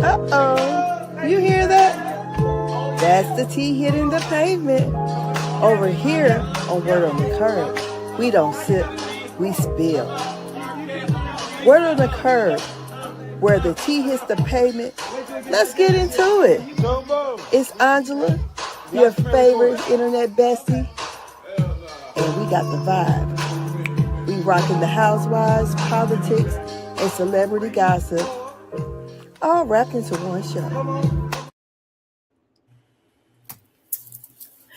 Uh-oh. You hear that? That's the tea hitting the pavement. Over here on Word on the Curb, we don't sip, we spill. Word on the Curb, where the tea hits the pavement. Let's get into it. It's Angela, your favorite internet bestie, and we got the vibe. We rocking the housewives, politics, and celebrity gossip, all wrapped into one show.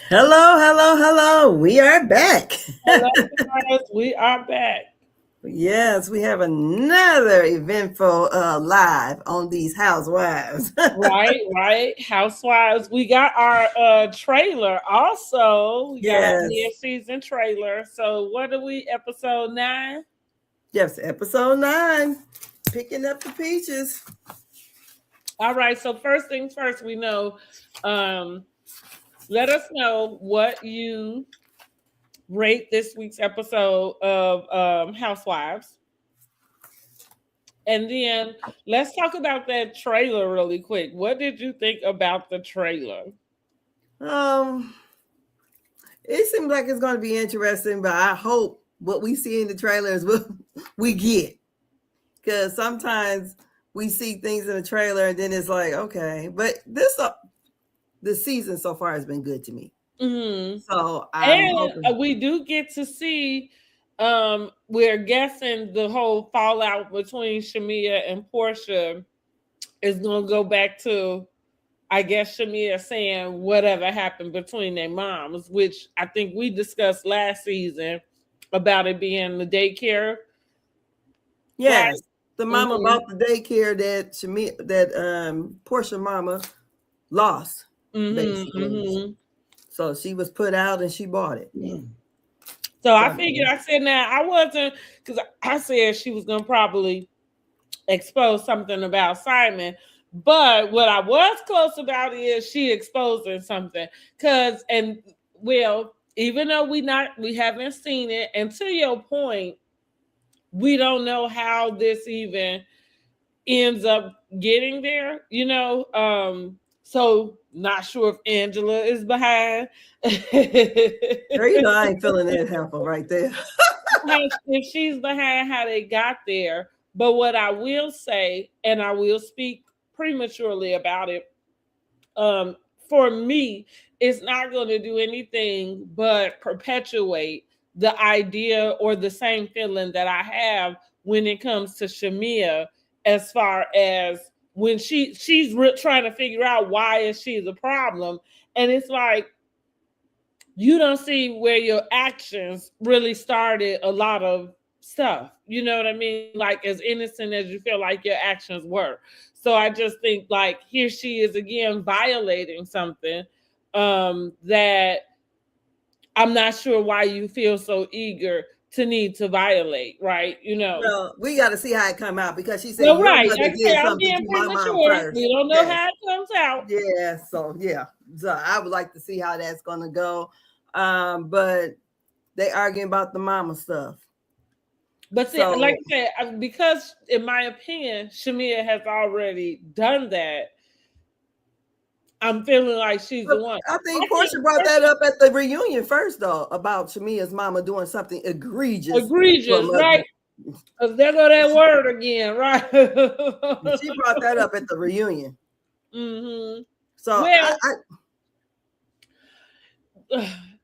Hello. We are back. Hello, guys. We are back. Yes, we have another eventful live on these housewives. Right. Housewives. We got our trailer also. We got our mid-season trailer. So what are we, episode 9? Yes, episode 9. Picking up the peaches. All right, so first things first, we know, let us know what you rate this week's episode of Housewives. And then let's talk about that trailer really quick. What did you think about the trailer? It seems like it's going to be interesting, but I hope what we see in the trailer is what we get. Because sometimes we see things in the trailer and then it's like, okay. But this season so far has been good to me. Mm-hmm. So we do get to see, we're guessing the whole fallout between Shamea and Portia is going to go back to, I guess, Shamea saying whatever happened between their moms, which I think we discussed last season about it being the daycare. Yes, right? The mama bought the daycare that Portia mama lost, basically. Mm-hmm. So she was put out and she bought it. So I figured, I said, now I wasn't, because I said she was going to probably expose something about Simon. But what I was close about is she exposing something. Even though we haven't seen it, and to your point, we don't know how this even ends up getting there, so not sure if Angela is behind. Girl, I ain't feeling that helpful right there. If she's behind how they got there. But what I will say, and I will speak prematurely about it, for me, it's not going to do anything but perpetuate the idea or the same feeling that I have when it comes to Shamea, as far as when she's trying to figure out why is she the problem. And it's like, you don't see where your actions really started a lot of stuff. You know what I mean? Like, as innocent as you feel like your actions were. So I just think, like, here she is again violating something that I'm not sure why you feel so eager to need to violate, right? Well, we got to see how it come out, because she said, well, right. I'm being premature. We don't know how it comes out. Yeah. So I would like to see how that's going to go. But they arguing about the mama stuff. But see, like I said, because in my opinion, Shamea has already done that, I'm feeling like she's the one. I think Portia brought that up at the reunion first, though, about Shamea's mama doing something egregious. Right? Because there go that word again, right? She brought that up at the reunion. Mm-hmm. So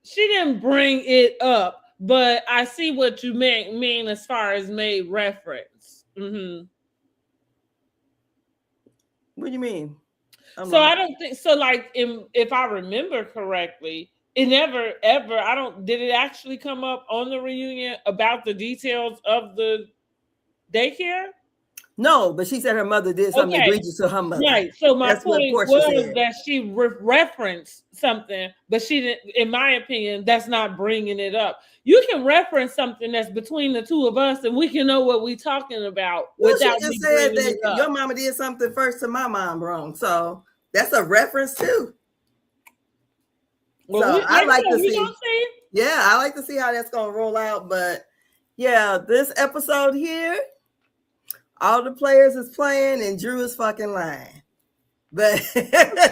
she didn't bring it up, but I see what you mean as far as made reference. Mm-hmm. What do you mean? I don't think so. Like, if I remember correctly, it never ever. Did it actually come up on the reunion about the details of the daycare? No, but she said her mother did something egregious to her mother. Right. So my point was that she referenced something, but she didn't. In my opinion, that's not bringing it up. You can reference something that's between the two of us, and we can know what we're talking about. Well, she just said that your mama did something first to my mom wrong, so that's a reference too. Well, so I like to see. Yeah, I like to see how that's gonna roll out. But yeah, this episode here, all the players is playing, and Drew is fucking lying. But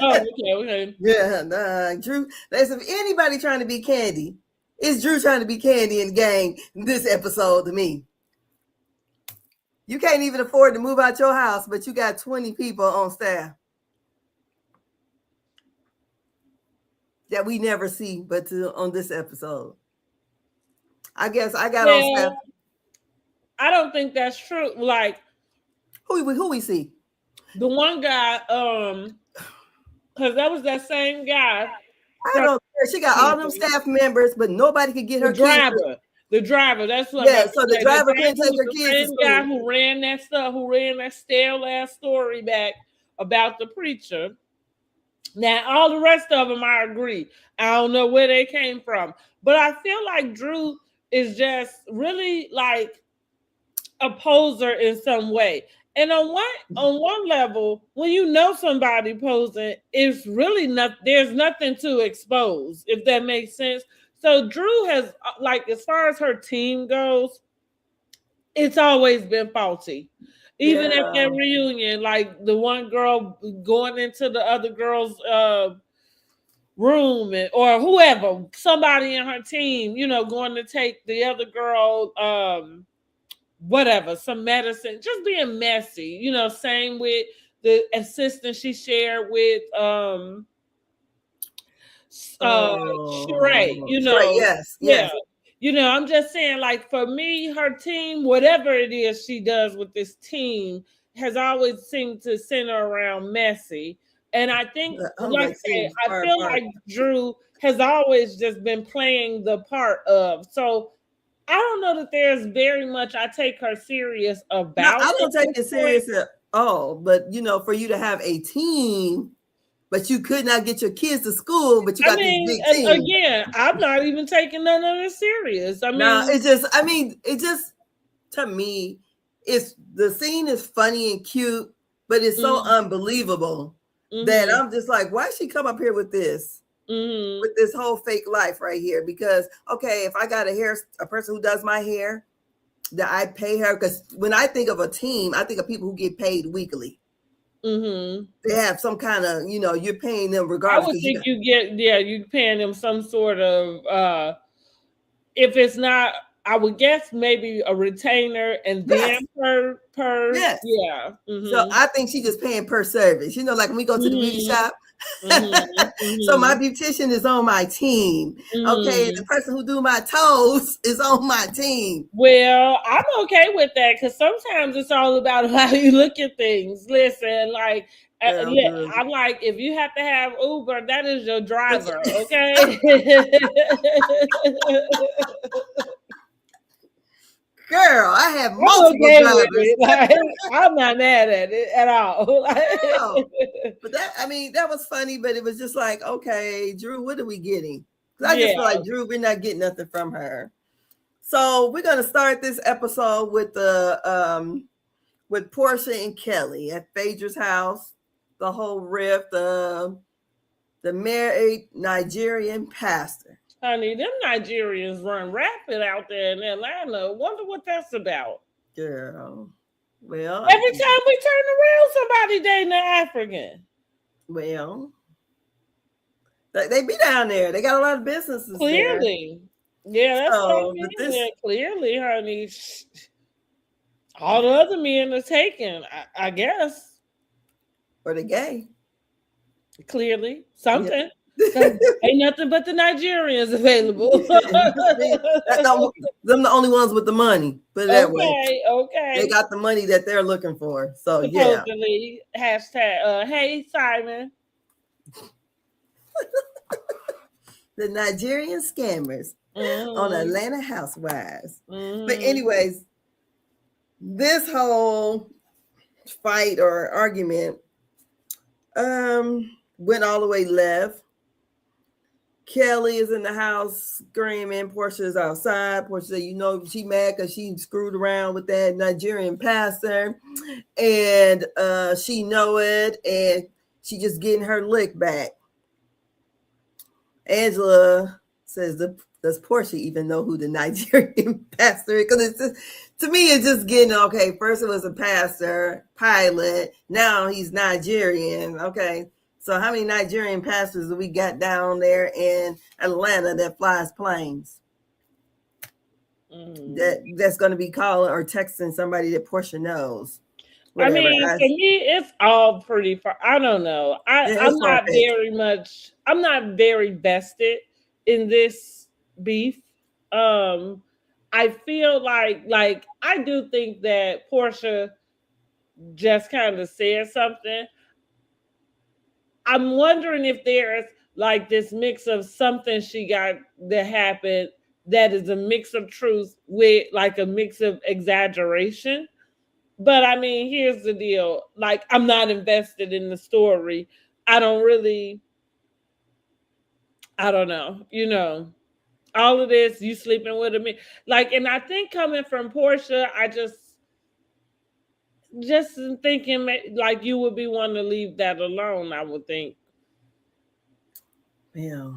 Oh, okay. yeah, Drew. That's if anybody trying to be Candy, it's Drew trying to be Candy in the gang. This episode to me. You can't even afford to move out your house, but you got 20 people on staff that we never see, but on this episode. I guess I got on staff. I don't think that's true. Like who we see? The one guy, because that was that same guy. I don't care. She got all them staff members, but nobody could get her kids. The driver. That's what. Yeah, so the driver couldn't take her kids to school. The guy who ran that stuff, who ran that stale ass story back about the preacher. Now, all the rest of them, I agree. I don't know where they came from, but I feel like Drew is just really like a poser in some way. And on one level, when you know somebody posing, it's really not. There's nothing to expose, if that makes sense. So Drew has, like, as far as her team goes, it's always been faulty. Even at that reunion, like the one girl going into the other girl's room, or whoever, somebody in her team, going to take the other girl, whatever, some medicine, just being messy, same with the assistant she shared with Sheree, yes. Yeah. I'm just saying, like, for me, her team, whatever it is she does with this team, has always seemed to center around Messy. And I think, like I say, I feel like Drew has always just been playing the part of. So I don't know that there's very much I take her serious about. No, I don't take it serious at all. But, for you to have a team, but you could not get your kids to school, but you got this big team. Again, I'm not even taking none of this serious. It just, to me, the scene is funny and cute, but it's so unbelievable that I'm just like, why she come up here with this? With this whole fake life right here? Because, okay, if I got a person who does my hair, that I pay her, because when I think of a team, I think of people who get paid weekly. They have some kind of, you're paying them regardless. I would think you're paying them some sort of, if it's not, I would guess maybe a retainer and then per yes. Yeah. So I think she's just paying per service. Like when we go to the beauty shop. So my beautician is on my team. Okay, the person who do my toes is on my team. Well, I'm okay with that, because sometimes it's all about how you look at things. Listen, like, I'm like, if you have to have Uber, that is your driver, okay? Girl, I have multiple drivers. Like, I'm not mad at it at all. No. But that was funny, but it was just like, okay, Drew, what are we getting? Because I just feel like, Drew, we're not getting nothing from her. So we're gonna start this episode with with Portia and Kelly at Phaedra's house. The whole rift, the married Nigerian pastor. Honey, them Nigerians run rapid out there in Atlanta. Wonder what that's about. Girl. Well, every time we turn around, somebody dating an African. Well, they be down there. They got a lot of businesses. Clearly. There. Yeah, that's clearly, honey. All the other men are taken, I guess. Or the gay. Clearly. Something. Yeah. Ain't nothing but the Nigerians available. Them the only ones with the money. Put it that way. Okay. They got the money that they're looking for. So supposedly, hashtag hey Simon. The Nigerian scammers on Atlanta Housewives. But anyways, this whole fight or argument went all the way left. Kelly is in the house screaming. Portia is outside. Portia said, she mad because she screwed around with that Nigerian pastor. And she know it. And she just getting her lick back. Angela says the does Portia even know who the Nigerian pastor is? Because it's just, to me, it's just getting, okay, first it was a pastor, pilot, now he's Nigerian. Okay, so how many Nigerian pastors do we got down there in Atlanta that flies planes? That's going to be calling or texting somebody that Portia knows. Whatever. I mean, for me, it's all pretty far. I don't know. I'm not very vested in this beef. I feel like I do think that Portia just kind of said something. I'm wondering if there's like this mix of something she got that happened that is a mix of truth with like a mix of exaggeration. But I mean, here's the deal. Like, I'm not invested in the story. I don't know. All of this, you sleeping with me. Like, and I think coming from Portia, I just thinking like you would be wanting to leave that alone, I would think. Yeah.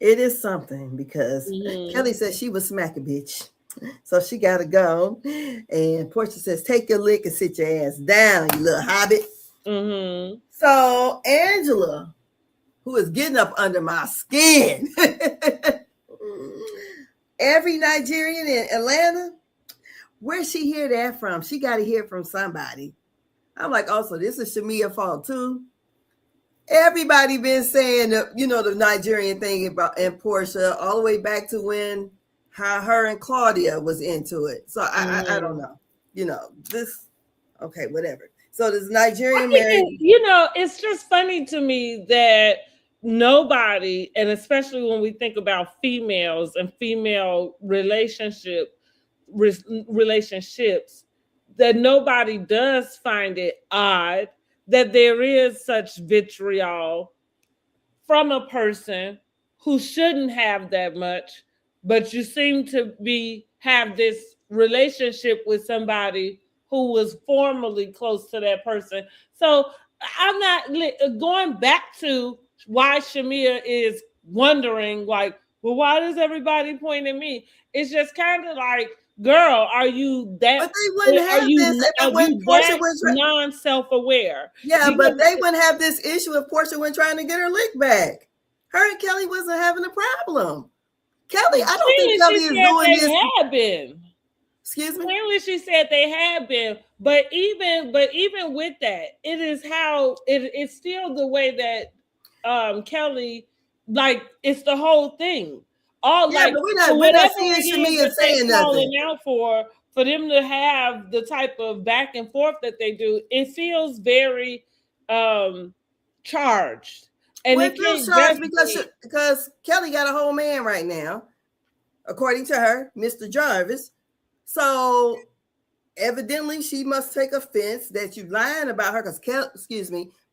It is something because Kelly said she was smack a bitch. So she got to go. And Portia says, take your lick and sit your ass down, you little hobbit. So Angela, who is getting up under my skin. Every Nigerian in Atlanta, where'd she hear that from? She got to hear from somebody. I'm like, oh, so this is Shamea's fault too? Everybody been saying, the Nigerian thing about and Portia all the way back to when her and Claudia was into it. So I don't know. Okay, whatever. So this Nigerian marriage. It's just funny to me that nobody, and especially when we think about females and female relationships, that nobody does find it odd that there is such vitriol from a person who shouldn't have that much, but you seem to have this relationship with somebody who was formerly close to that person. So I'm not going back to why Shamea is wondering, like, well, why does everybody point at me? It's just kind of like, girl, are you that? But they wouldn't have this if Portia was non-self-aware. Yeah, but they wouldn't have this issue if Portia wasn't trying to get her lick back. Her and Kelly wasn't having a problem. Kelly, I don't think Kelly is doing this. They had been. Excuse me. Clearly, she said they had been, but even with that, it is how it's still the way that Kelly, like, it's the whole thing. But we're not seeing Shamea saying nothing. Out for them to have the type of back and forth that they do, it feels very charged. And it feels charged because Kelly got a whole man right now, according to her, Mr. Jarvis. So evidently she must take offense that you lying about her because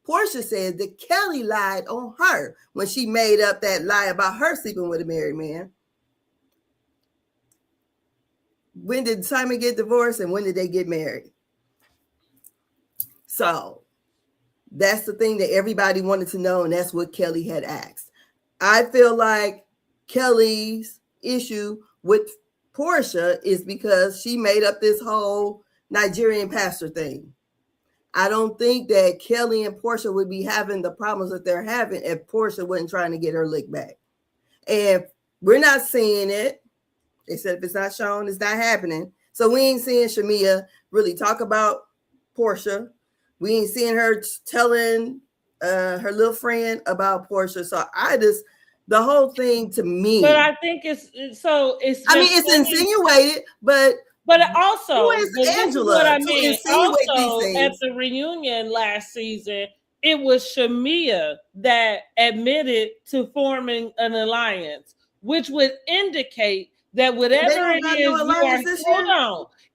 Portia said that Kelly lied on her when she made up that lie about her sleeping with a married man. When did Simon get divorced and when did they get married? So that's the thing that everybody wanted to know, and that's what Kelly had asked. I feel like Kelly's issue with Portia is because she made up this whole Nigerian pastor thing. I don't think that Kelly and Portia would be having the problems that they're having if Portia wasn't trying to get her lick back. And we're not seeing it. They said if it's not shown, it's not happening. So we ain't seeing Shamea really talk about Portia. We ain't seeing her telling her little friend about Portia. So the whole thing to me. But I think it's insinuated, but also, who is Angela? What I mean, also at the reunion last season, it was Shamea that admitted to forming an alliance, which would indicate that whatever it is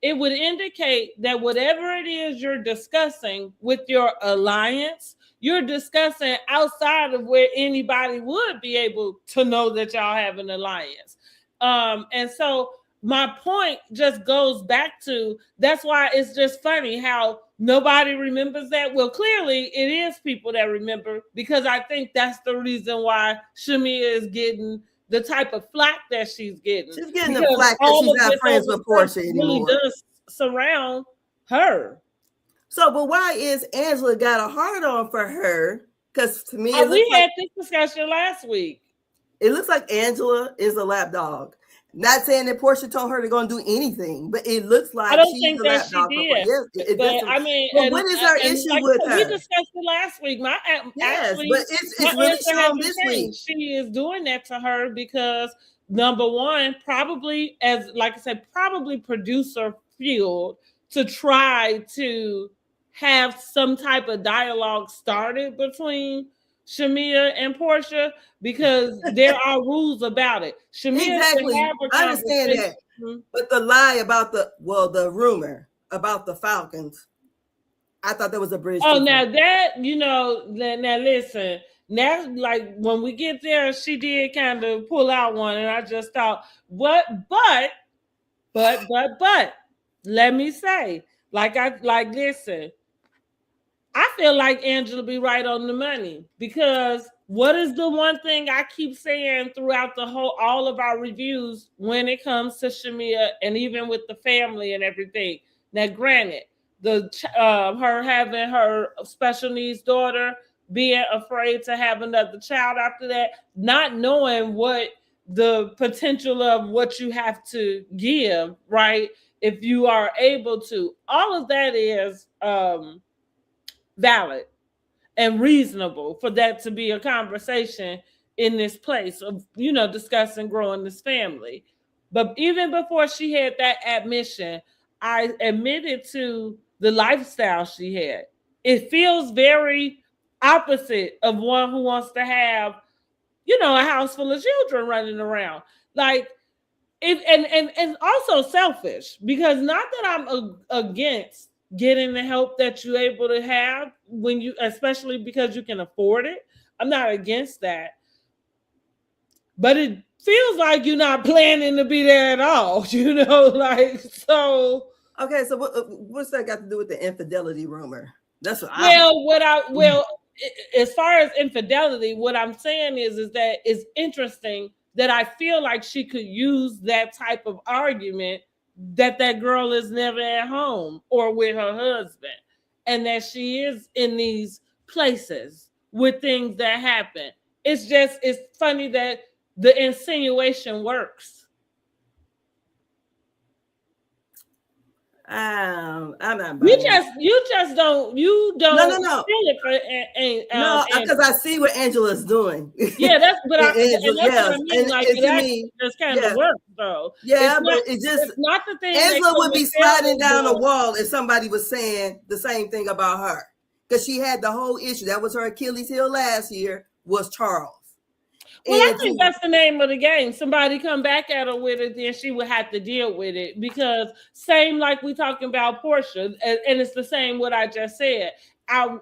it would indicate that whatever it is you're discussing with your alliance, you're discussing outside of where anybody would be able to know that y'all have an alliance. And so my point just goes back to, that's why it's just funny how nobody remembers that. Well, clearly it is people that remember, because I think that's the reason why Shamea is getting the type of flack that she's getting. She's getting the flack that she's not friends with Portia anymore. Really does surround her. So, but why is Angela got a hard on for her? Because to me, we had this discussion last week. It looks like Angela is a lapdog. Not saying that Portia told her to go and do anything, but it looks like I don't she's think a that she lapdog. did. But I mean, what is her issue with her? We discussed it last week. Actually, but it's really shown this week. She is doing that to her because number one, probably like I said, probably producer fueled to try to have some type of dialogue started between Shamea and Portia, because there are rules about it. Shamea exactly. I understand that. But the lie about the rumor about the Falcons, I thought that was a bridge. Oh, now that, now listen, now like when we get there, she did kind of pull out one, and I just thought, but let me say, listen, I feel like Angela be right on the money, because what is the one thing I keep saying throughout all of our reviews when it comes to Shamea and even with the family and everything? Now, granted, her having her special needs daughter, being afraid to have another child after that, not knowing what the potential of what you have to give, right? If you are able to, all of that is valid and reasonable for that to be a conversation in this place of, discussing growing this family. But even before she had that admission, I admitted to the lifestyle she had. It feels very opposite of one who wants to have, a house full of children running around. Like, and also selfish, because not that I'm against getting the help that you're able to have especially because you can afford it. I'm not against that. But it feels like you're not planning to be there at all, so. Okay, so what's that got to do with the infidelity rumor? That's what as far as infidelity, what I'm saying is that it's interesting that I feel like she could use that type of argument that girl is never at home or with her husband, and that she is in these places with things that happen. It's funny that the insinuation works. I'm not. You just don't. No. Feel it for, no, because I see what Angela's doing. Yeah, that's what I mean. Like it just kind of works, though. Yeah, it's not the thing. Angela would be sliding down a wall if somebody was saying the same thing about her, because she had the whole issue. That was her Achilles heel last year. Was Charles. Well, I think that's the name of the game. Somebody come back at her with it, then she would have to deal with it, because same like we talking about Portia, and it's the same what I just said. I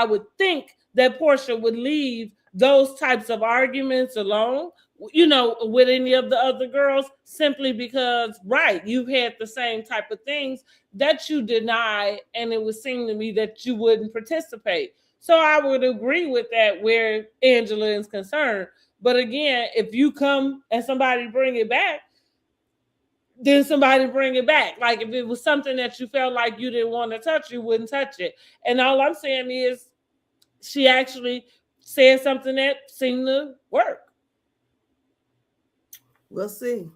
would think that Portia would leave those types of arguments alone, with any of the other girls, simply because, right, you've had the same type of things that you deny, and it would seem to me that you wouldn't participate. So I would agree with that where Angela is concerned. But again, if you come and somebody bring it back, then somebody bring it back. Like if it was something that you felt like you didn't want to touch, you wouldn't touch it. And all I'm saying is she actually said something that seemed to work. We'll see.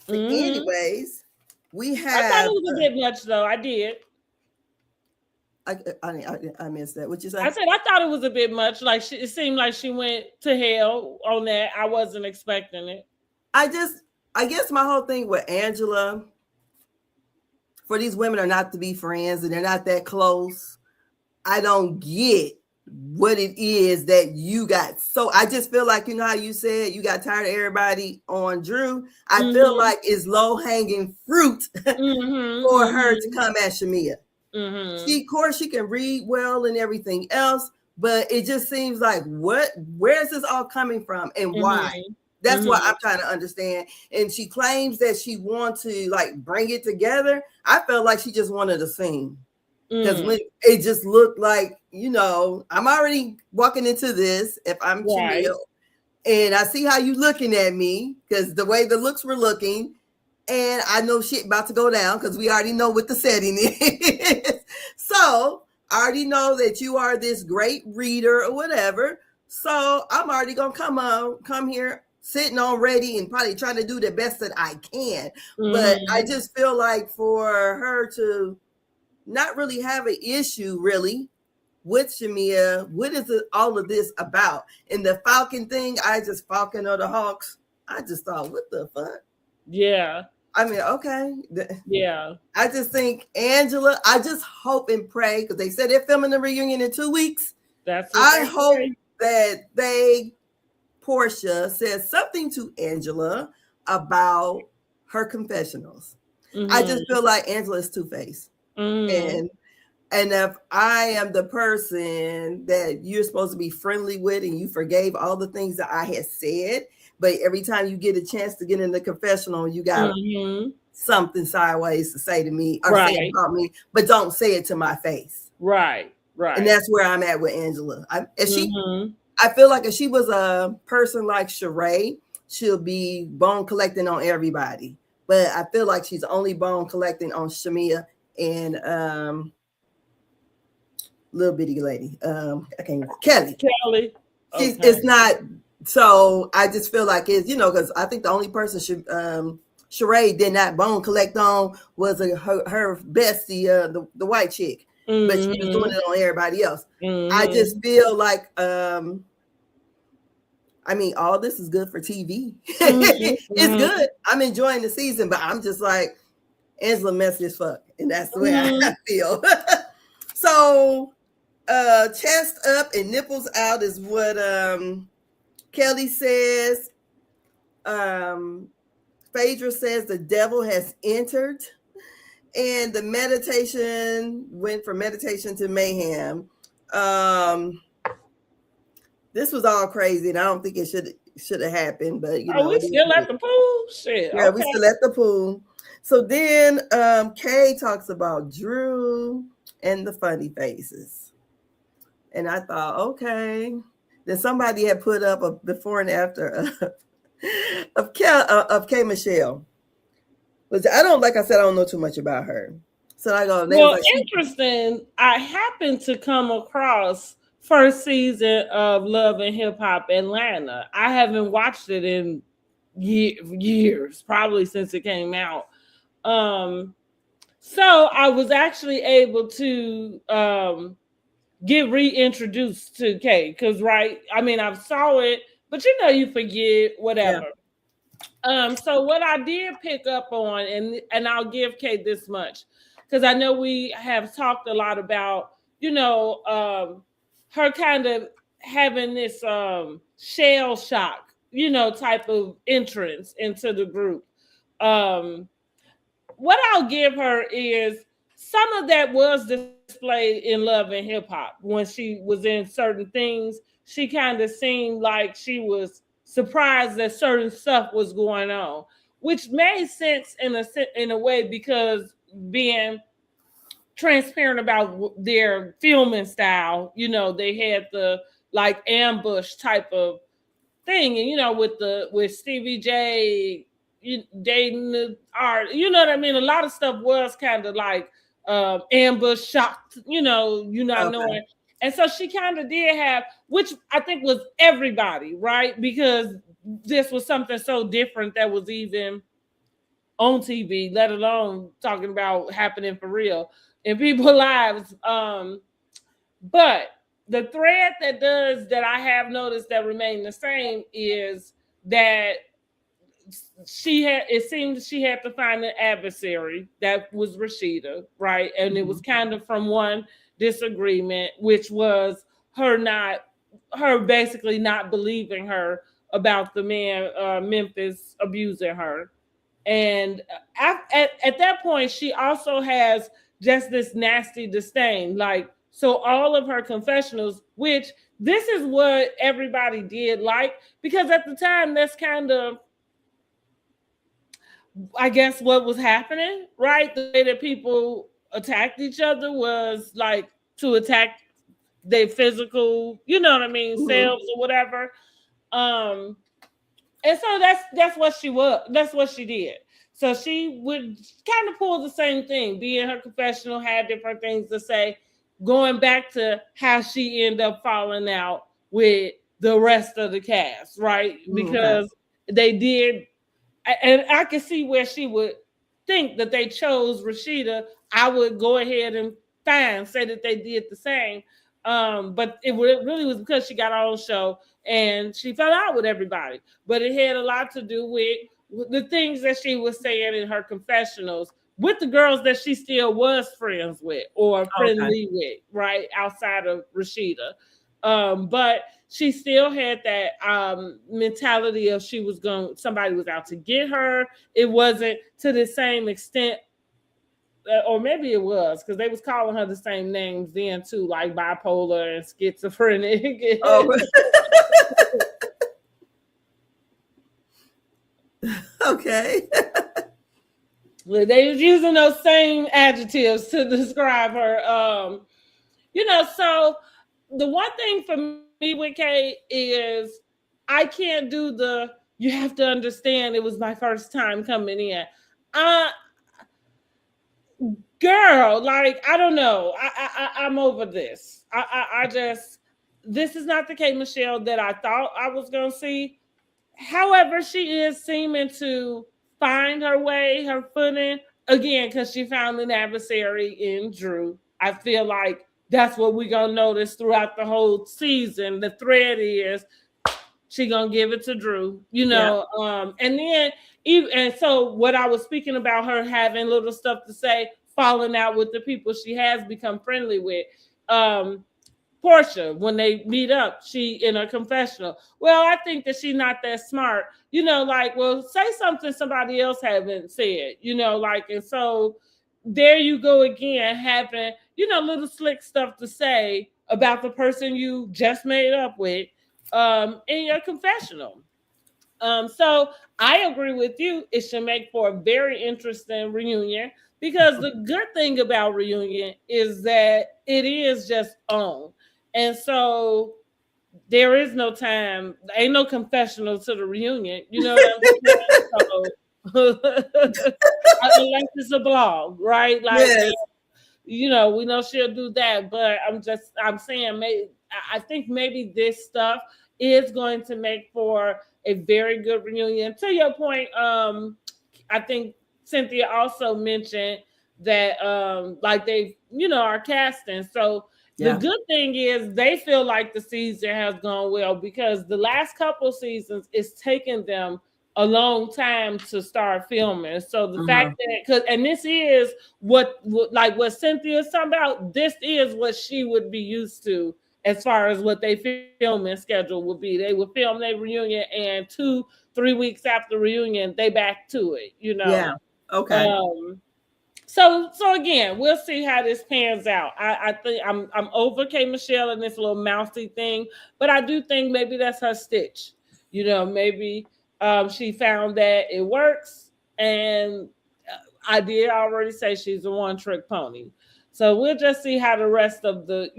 Mm-hmm. Anyways, we have... I thought it was a bit much, though. I did. I missed that. What you say? I said I thought it was a bit much. Like it seemed like she went to hell on that. I wasn't expecting it. I guess my whole thing with Angela, for these women are not to be friends and they're not that close. I don't get what it is that you got. So I just feel like, how you said you got tired of everybody on Drew. I feel like it's low hanging fruit for her to come at Shamea. Mm-hmm. Of course, she can read well and everything else, but it just seems like where's this all coming from and why? That's what I'm trying to understand. And she claims that she wants to bring it together. I felt like she just wanted to sing, because when it just looked like, I'm already walking into this. If I'm Shamea, And I see how you looking at me because the way the looks were looking, and I know shit about to go down because we already know what the setting is. So I already know that you are this great reader or whatever. So I'm already gonna come here sitting on ready and probably trying to do the best that I can. But I just feel like for her to not really have an issue really with Shamea, what is all of this about? And the Falcon thing, Falcon or the Hawks, I just thought, what the fuck? Yeah. I mean, okay. Yeah. I just think Angela, I just hope and pray, because they said they're filming the reunion in 2 weeks. That's I hope that Portia says something to Angela about her confessionals. I just feel like Angela is two-faced. And if I am the person that you're supposed to be friendly with and you forgave all the things that I had said, but every time you get a chance to get in the confessional, you got something sideways to say to me or say about me, but don't say it to my face. Right. And that's where I'm at with Angela. I feel like if she was a person like Sheree, she'll be bone collecting on everybody. But I feel like she's only bone collecting on Shamea and little bitty lady. I can't Kelly. She's it's not. So I just feel like it's, because I think the only person Sheree did not bone collect on was her bestie, the white chick. But she was doing it on everybody else. I just feel like I mean, all this is good for TV. It's good. I'm enjoying the season, but I'm just like, Angela messy as fuck. And that's the way I feel. So chest up and nipples out is what Kelly says. Phaedra says the devil has entered. And the meditation went from meditation to mayhem. This was all crazy, and I don't think it should have happened. But we still at the pool. Shit. Yeah, we still at the pool. So then Kay talks about Drew and the funny faces, and I thought, okay. Then somebody had put up a before and after of Kay Michelle. Which I don't know too much about her. So I go, well, interesting. I happened to come across first season of Love and Hip Hop Atlanta. I haven't watched it in years, probably since it came out. So I was actually able to get reintroduced to Kay because, I saw it, but you forget whatever. Yeah. So what I did pick up on, and I'll give Kate this much, because I know we have talked a lot about, her kind of having this shell shock, type of entrance into the group. What I'll give her is some of that was displayed in Love and Hip Hop. When she was in certain things, she kind of seemed like she was surprised that certain stuff was going on, which made sense in a way, because being transparent about their filming style, they had the ambush type of thing, and with Stevie J dating the art, a lot of stuff was kind of like ambush shocked, not knowing. And so she kind of did have, which I think was everybody, right? Because this was something so different that was even on TV, let alone talking about happening for real in people's lives. But the thread that I have noticed that remained the same is that it seemed she had to find an adversary. That was Rashida, right? And it was kind of from one disagreement, which was her basically not believing her about the man Memphis abusing her. And at that point, she also has just this nasty disdain. So all of her confessionals, which this is what everybody did because at the time, that's kind of, I guess, what was happening, right? The way that people attacked each other was to attack their physical, selves or whatever. And so that's what she was. That's what she did. So she would kind of pull the same thing, be in her confessional, had different things to say, going back to how she ended up falling out with the rest of the cast, right? Because they did, and I can see where she would think that they chose Rashida. I would go ahead and say that they did the same. But it really was because she got her own show and she fell out with everybody. But it had a lot to do with the things that she was saying in her confessionals with the girls that she still was friends with or friendly with, right? Outside of Rashida. But she still had that mentality of somebody was out to get her. It wasn't to the same extent, or maybe it was, because they was calling her the same names then too, like bipolar and schizophrenic. Oh. Okay. They was using those same adjectives to describe her. So the one thing for me with Kate is I can't do you have to understand it was my first time coming in. Girl, like, I don't know. I'm over this. I just, this is not the Kate Michelle that I thought I was going to see. However, she is seeming to find her way, her footing, again, because she found an adversary in Drew. I feel like that's what we're going to notice throughout the whole season. The thread is she going to give it to Drew, and then, and so what I was speaking about her having little stuff to say, falling out with the people she has become friendly with. Portia, when they meet up, she in a confessional. Well, I think that she's not that smart. Say something somebody else haven't said, and so there you go again, having, little slick stuff to say about the person you just made up with in your confessional. So I agree with you. It should make for a very interesting reunion because the good thing about reunion is that it is just on. And so there is no time, ain't no confessional to the reunion. You know what I'm saying? So, unless it's a blog, right? Like, yes. We know she'll do that, but I'm saying I think maybe this stuff is going to make for a very good reunion. To your point, I think Cynthia also mentioned that like they, are casting. So the good thing is they feel like the season has gone well because the last couple seasons it's taken them a long time to start filming. So the fact that and this is what Cynthia's talking about, this is what she would be used to as far as what they filming schedule would be. They would film their reunion and 2-3 weeks after reunion, they back to it, Yeah. Okay. So again, we'll see how this pans out. I think I'm over K Michelle and this little mousy thing, but I do think maybe that's her stitch. Maybe she found that it works, and I did already say she's a one-trick pony. So we'll just see how the rest of the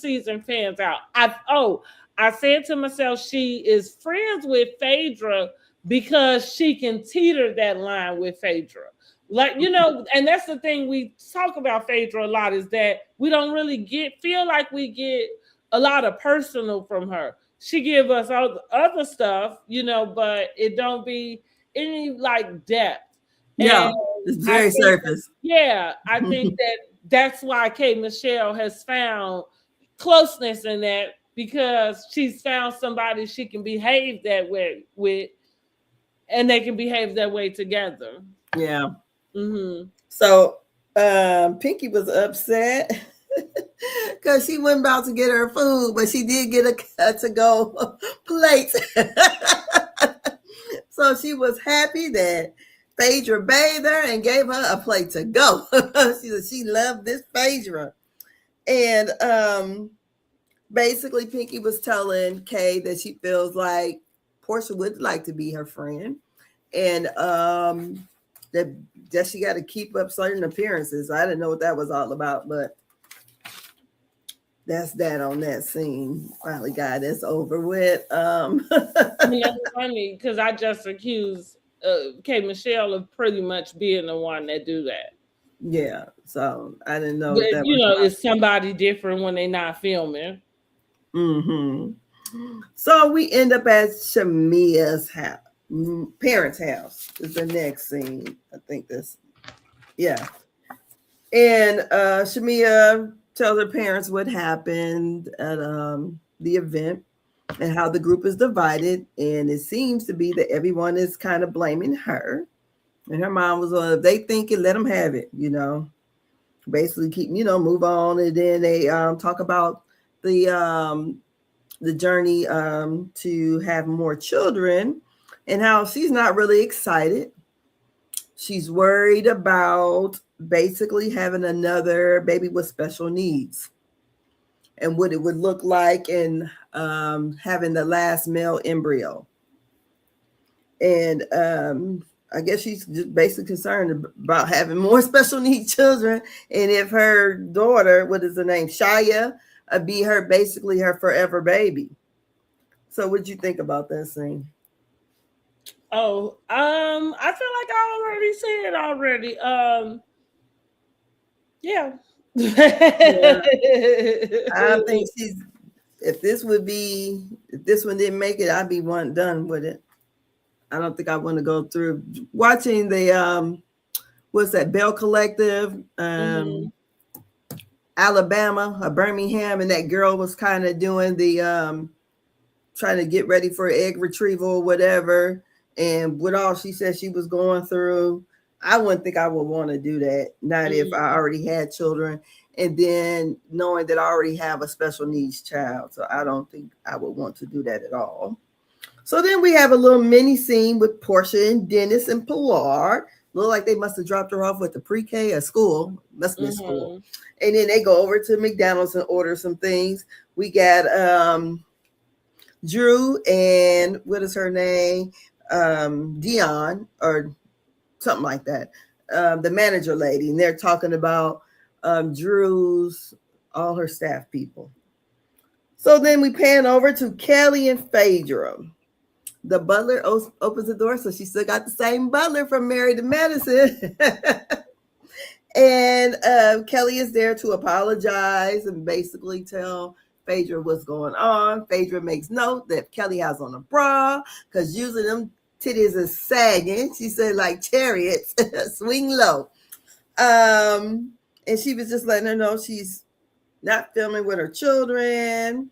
season pans out. I said to myself, she is friends with Phaedra because she can teeter that line with Phaedra. And that's the thing we talk about Phaedra a lot is that we don't really feel like we get a lot of personal from her. She give us all the other stuff, but it don't be any like depth. Yeah, it's very surface. I think that's why Kate Michelle has found closeness in that because she's found somebody she can behave that way with, and they can behave that way together. Yeah. Mm-hmm. So Pinky was upset because she wasn't about to get her food, but she did get a to-go plate. So she was happy that Phaedra bathed her and gave her a plate to go. She loved this Phaedra. And basically Pinky was telling Kay that she feels like Portia would like to be her friend. And that she got to keep up certain appearances. I didn't know what that was all about, but that's that on that scene. Finally got this over with. And that's funny because I just accused K Michelle of pretty much being the one that do that. Yeah, so I didn't know But if that you was know, my. it's somebody different when they not filming. Mm-hmm. So we end up at Shamea's house, parents' house. Is the next scene. I think this. Yeah, and Shamea tells her parents what happened at the event and how the group is divided, and it seems to be that everyone is kind of blaming her. And her mom was, if they think it, let them have it, basically keep, move on. And then they talk about the um, the journey to have more children and how she's not really excited. She's worried about basically having another baby with special needs and what it would look like and having the last male embryo. And I guess she's just basically concerned about having more special needs children, and if her daughter, what is the name, Shia, be her basically her forever baby. So, what'd you think about that scene? Oh, I feel like I already said already. Yeah. Yeah, I think she's. If this one didn't make it, I'd be one done with it. I don't think I want to go through watching the what's that, Bell Collective, Mhm. Alabama, Birmingham, and that girl was kind of doing the trying to get ready for egg retrieval, whatever. And with all she said she was going through, I wouldn't think I would want to do that. Not if I Mhm. already had children. And then knowing that I already have a special needs child. So I don't think I would want to do that at all. So then we have a little mini scene with Portia and Dennis and Pilar. Look like they must have dropped her off with the pre-K or school. Must be school. Mhm. And then they go over to McDonald's and order some things. We got Drew and what is her name? Dion or something like that. The manager lady. And they're talking about Drew's, all her staff people. So then we pan over to Kelly and Phaedra. The butler opens the door, so she still got the same butler from Married to Medicine. And Kelly is there to apologize and basically tell Phaedra what's going on. Phaedra makes note that Kelly has on a bra because usually them titties is sagging. She said like chariots, swing low. And she was just letting her know she's not filming with her children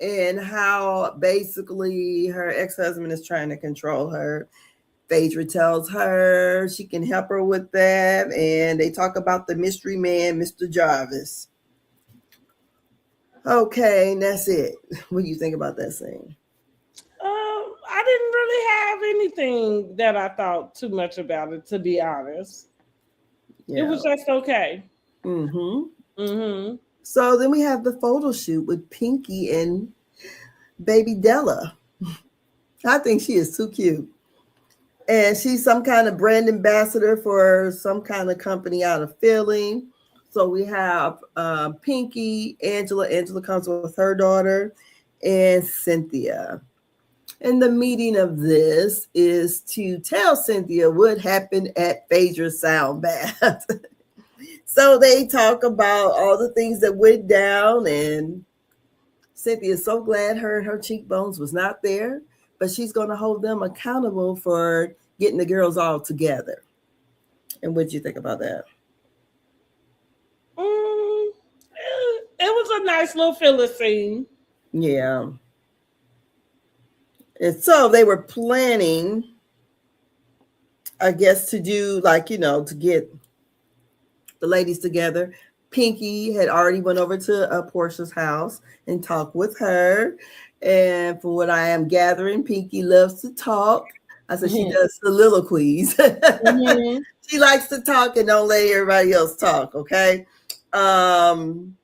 and how basically her ex-husband is trying to control her. Phaedra tells her she can help her with that, and they talk about the mystery man, Mr. Jarvis. Okay, and that's it. What do you think about that scene? I didn't really have anything that I thought too much about it, to be honest. It Yeah. was just okay. Mm-hmm. Mhm. So then we have the photo shoot with Pinky and baby Della. I think she is too cute. And she's some kind of brand ambassador for some kind of company out of Philly. So we have Pinky, Angela. Angela comes with her daughter, and Cynthia. And the meaning of this is to tell Cynthia what happened at Phaedra's sound bath. So they talk about all the things that went down, and Cynthia's so glad her and her cheekbones was not there, but she's going to hold them accountable for getting the girls all together. And what do you think about that? It was a nice little filler scene. Yeah. And so they were planning, I guess, to do like, to get the ladies together. Pinky had already went over to Portia's house and talked with her. And from what I am gathering, Pinky loves to talk. I said she Mhm. does soliloquies. Mhm. She likes to talk and don't let everybody else talk. Okay. Um,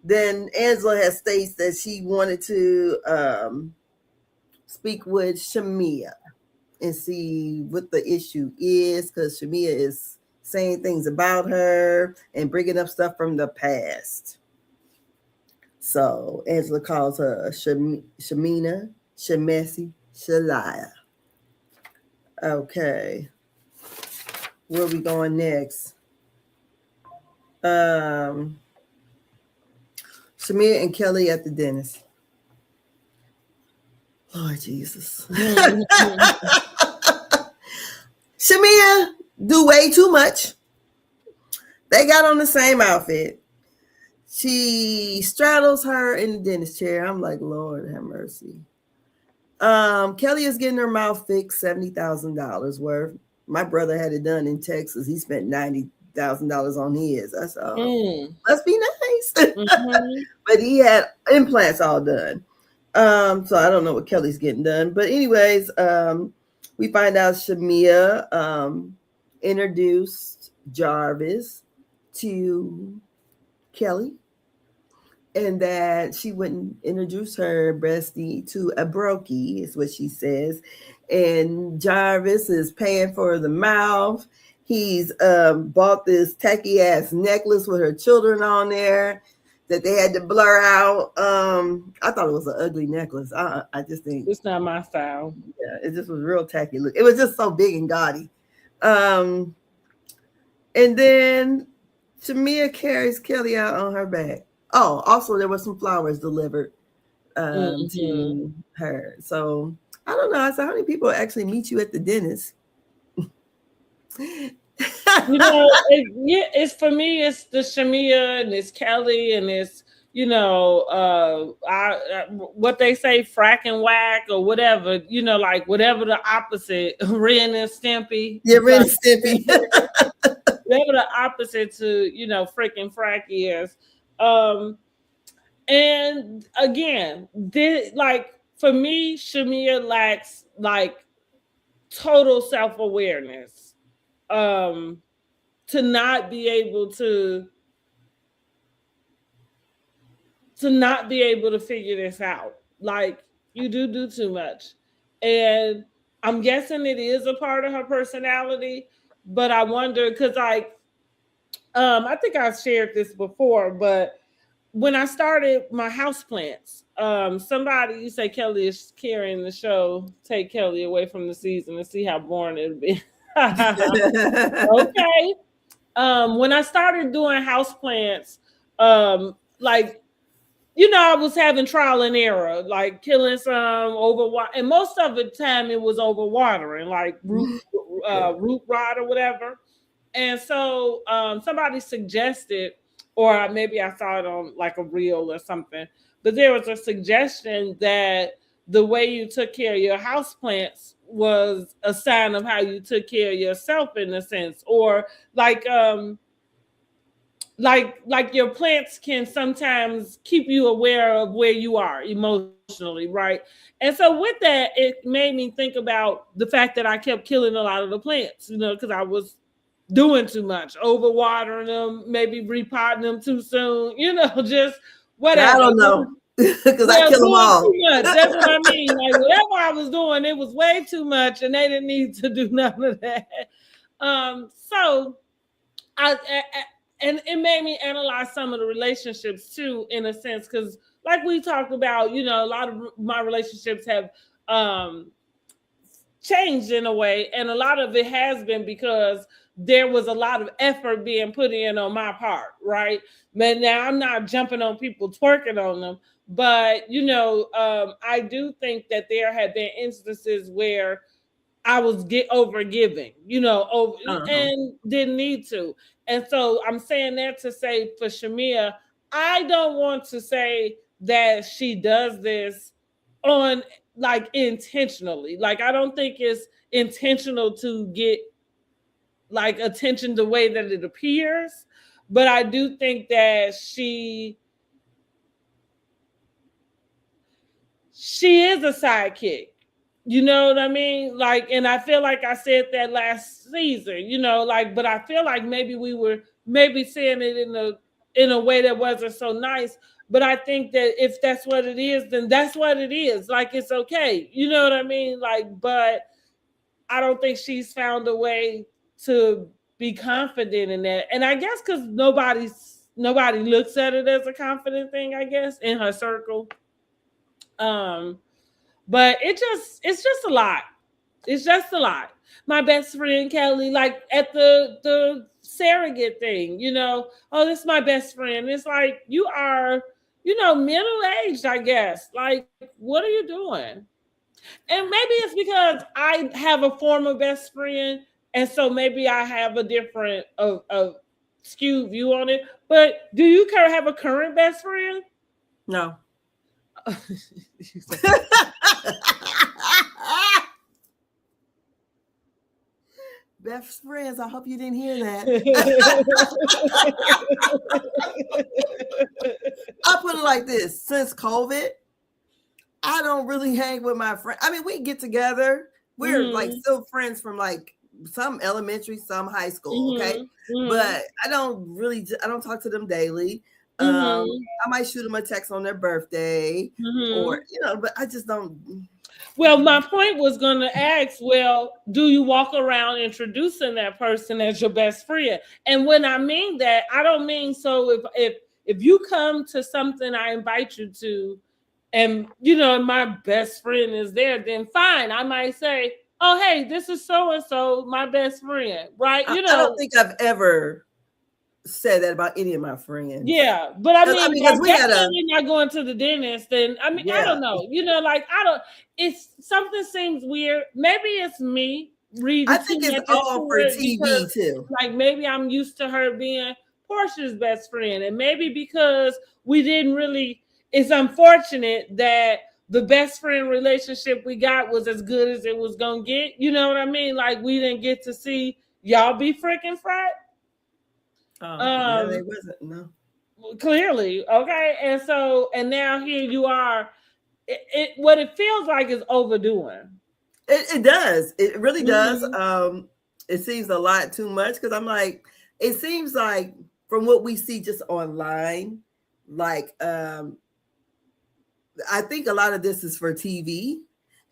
then Angela has states that she wanted to speak with Shamea and see what the issue is because Shamea is saying things about her and bringing up stuff from the past. So Angela calls her Shamina, Shemesi, Shalaya. Okay, where are we going next? Um, Shamia and Kelly at the dentist. Lord Jesus. Shamia do way too much. They got on the same outfit. She straddles her in the dentist chair. I'm like, Lord have mercy. Kelly is getting her mouth fixed, $70,000 worth. My brother had it done in Texas. He spent $90,000 on his. I said, must be nice. But he had implants all done. So I don't know what Kelly's getting done. But anyways, we find out Shamea introduced Jarvis to Kelly, and that she wouldn't introduce her bestie to a brokey, is what she says. And Jarvis is paying for the mouth. He's bought this tacky ass necklace with her children on there that they had to blur out. I thought it was an ugly necklace. I just think it's not my style. Yeah, it just was real tacky look. It was just so big and gaudy. And then Shamea carries Kelly out on her back. Oh, also there were some flowers delivered to her. So I don't know. I said, how many people actually meet you at the dentist? It's for me. It's the Shamea and it's Kelly and it's what they say, frack and whack or whatever. Like whatever the opposite, Ren and Stimpy. Yeah, Ren and Stimpy. Whatever the opposite to freaking frack is. And again, for me, Shamea lacks total self-awareness. To not be able to figure this out. Like, you do too much. And I'm guessing it is a part of her personality, but I wonder, because I think I've shared this before, but when I started my houseplants, somebody, you say Kelly is carrying the show, take Kelly away from the season and see how boring it'll be. Okay. When I started doing houseplants, I was having trial and error, like killing some overwater, and most of the time it was overwatering, like root rot or whatever. And so somebody suggested, or maybe I saw it on like a reel or something, but there was a suggestion that the way you took care of your houseplants was a sign of how you took care of yourself, in a sense, or like your plants can sometimes keep you aware of where you are emotionally, right? And so with that, it made me think about the fact that I kept killing a lot of the plants, because I was doing too much, overwatering them, maybe repotting them too soon, just whatever. I don't know, because I kill them all. Too much. That's what I mean. Like, whatever I was doing, it was way too much, and they didn't need to do none of that. So and it made me analyze some of the relationships too, in a sense, because like we talked about, a lot of my relationships have changed in a way, and a lot of it has been because there was a lot of effort being put in on my part, right? But now I'm not jumping on people, twerking on them, but I do think that there have been instances where I was over giving, and didn't need to. And so I'm saying that to say, for Shamea, I don't want to say that she does this on intentionally. Like, I don't think it's intentional to get attention the way that it appears, but I do think that she is a sidekick. You know what I mean? And I feel like I said that last season, but I feel like maybe we were saying it in a way that wasn't so nice. But I think that if that's what it is, then that's what it is. It's okay. You know what I mean? But I don't think she's found a way to be confident in that. And I guess because nobody's nobody looks at it as a confident thing, I guess, in her circle. But it's just a lot. It's just a lot. My best friend Kelly, like at the surrogate thing, oh, this is my best friend. It's like you are, middle aged, I guess. Like, what are you doing? And maybe it's because I have a former best friend, and so maybe I have a different of skewed view on it. But do you have a current best friend? No. Best friends, I hope you didn't hear that. I'll put it like this. Since COVID, I don't really hang with my friends. I mean, we get together. We're like still friends from like some elementary, some high school, okay? But I don't talk to them daily. I might shoot them a text on their birthday or, but I just don't. Well, my point was going to ask, well, do you walk around introducing that person as your best friend? And when I mean that, I don't mean so if you come to something I invite you to and, my best friend is there, then fine. I might say, oh, hey, this is so-and-so, my best friend, right? I don't think I've ever said that about any of my friends. Yeah, but I mean because we not going to the dentist, and I mean, I don't know, it's something seems weird. Maybe it's me reading. I think it's all for TV because, too. Like maybe I'm used to her being Portia's best friend, and maybe because we didn't really. It's unfortunate that the best friend relationship we got was as good as it was gonna get. You know what I mean? Like we didn't get to see y'all be freaking fried. No, they wasn't. No, clearly, okay, and now here you are. What it feels like is overdoing. It does. It really does. It seems a lot too much because I'm like, it seems like from what we see just online, like I think a lot of this is for TV,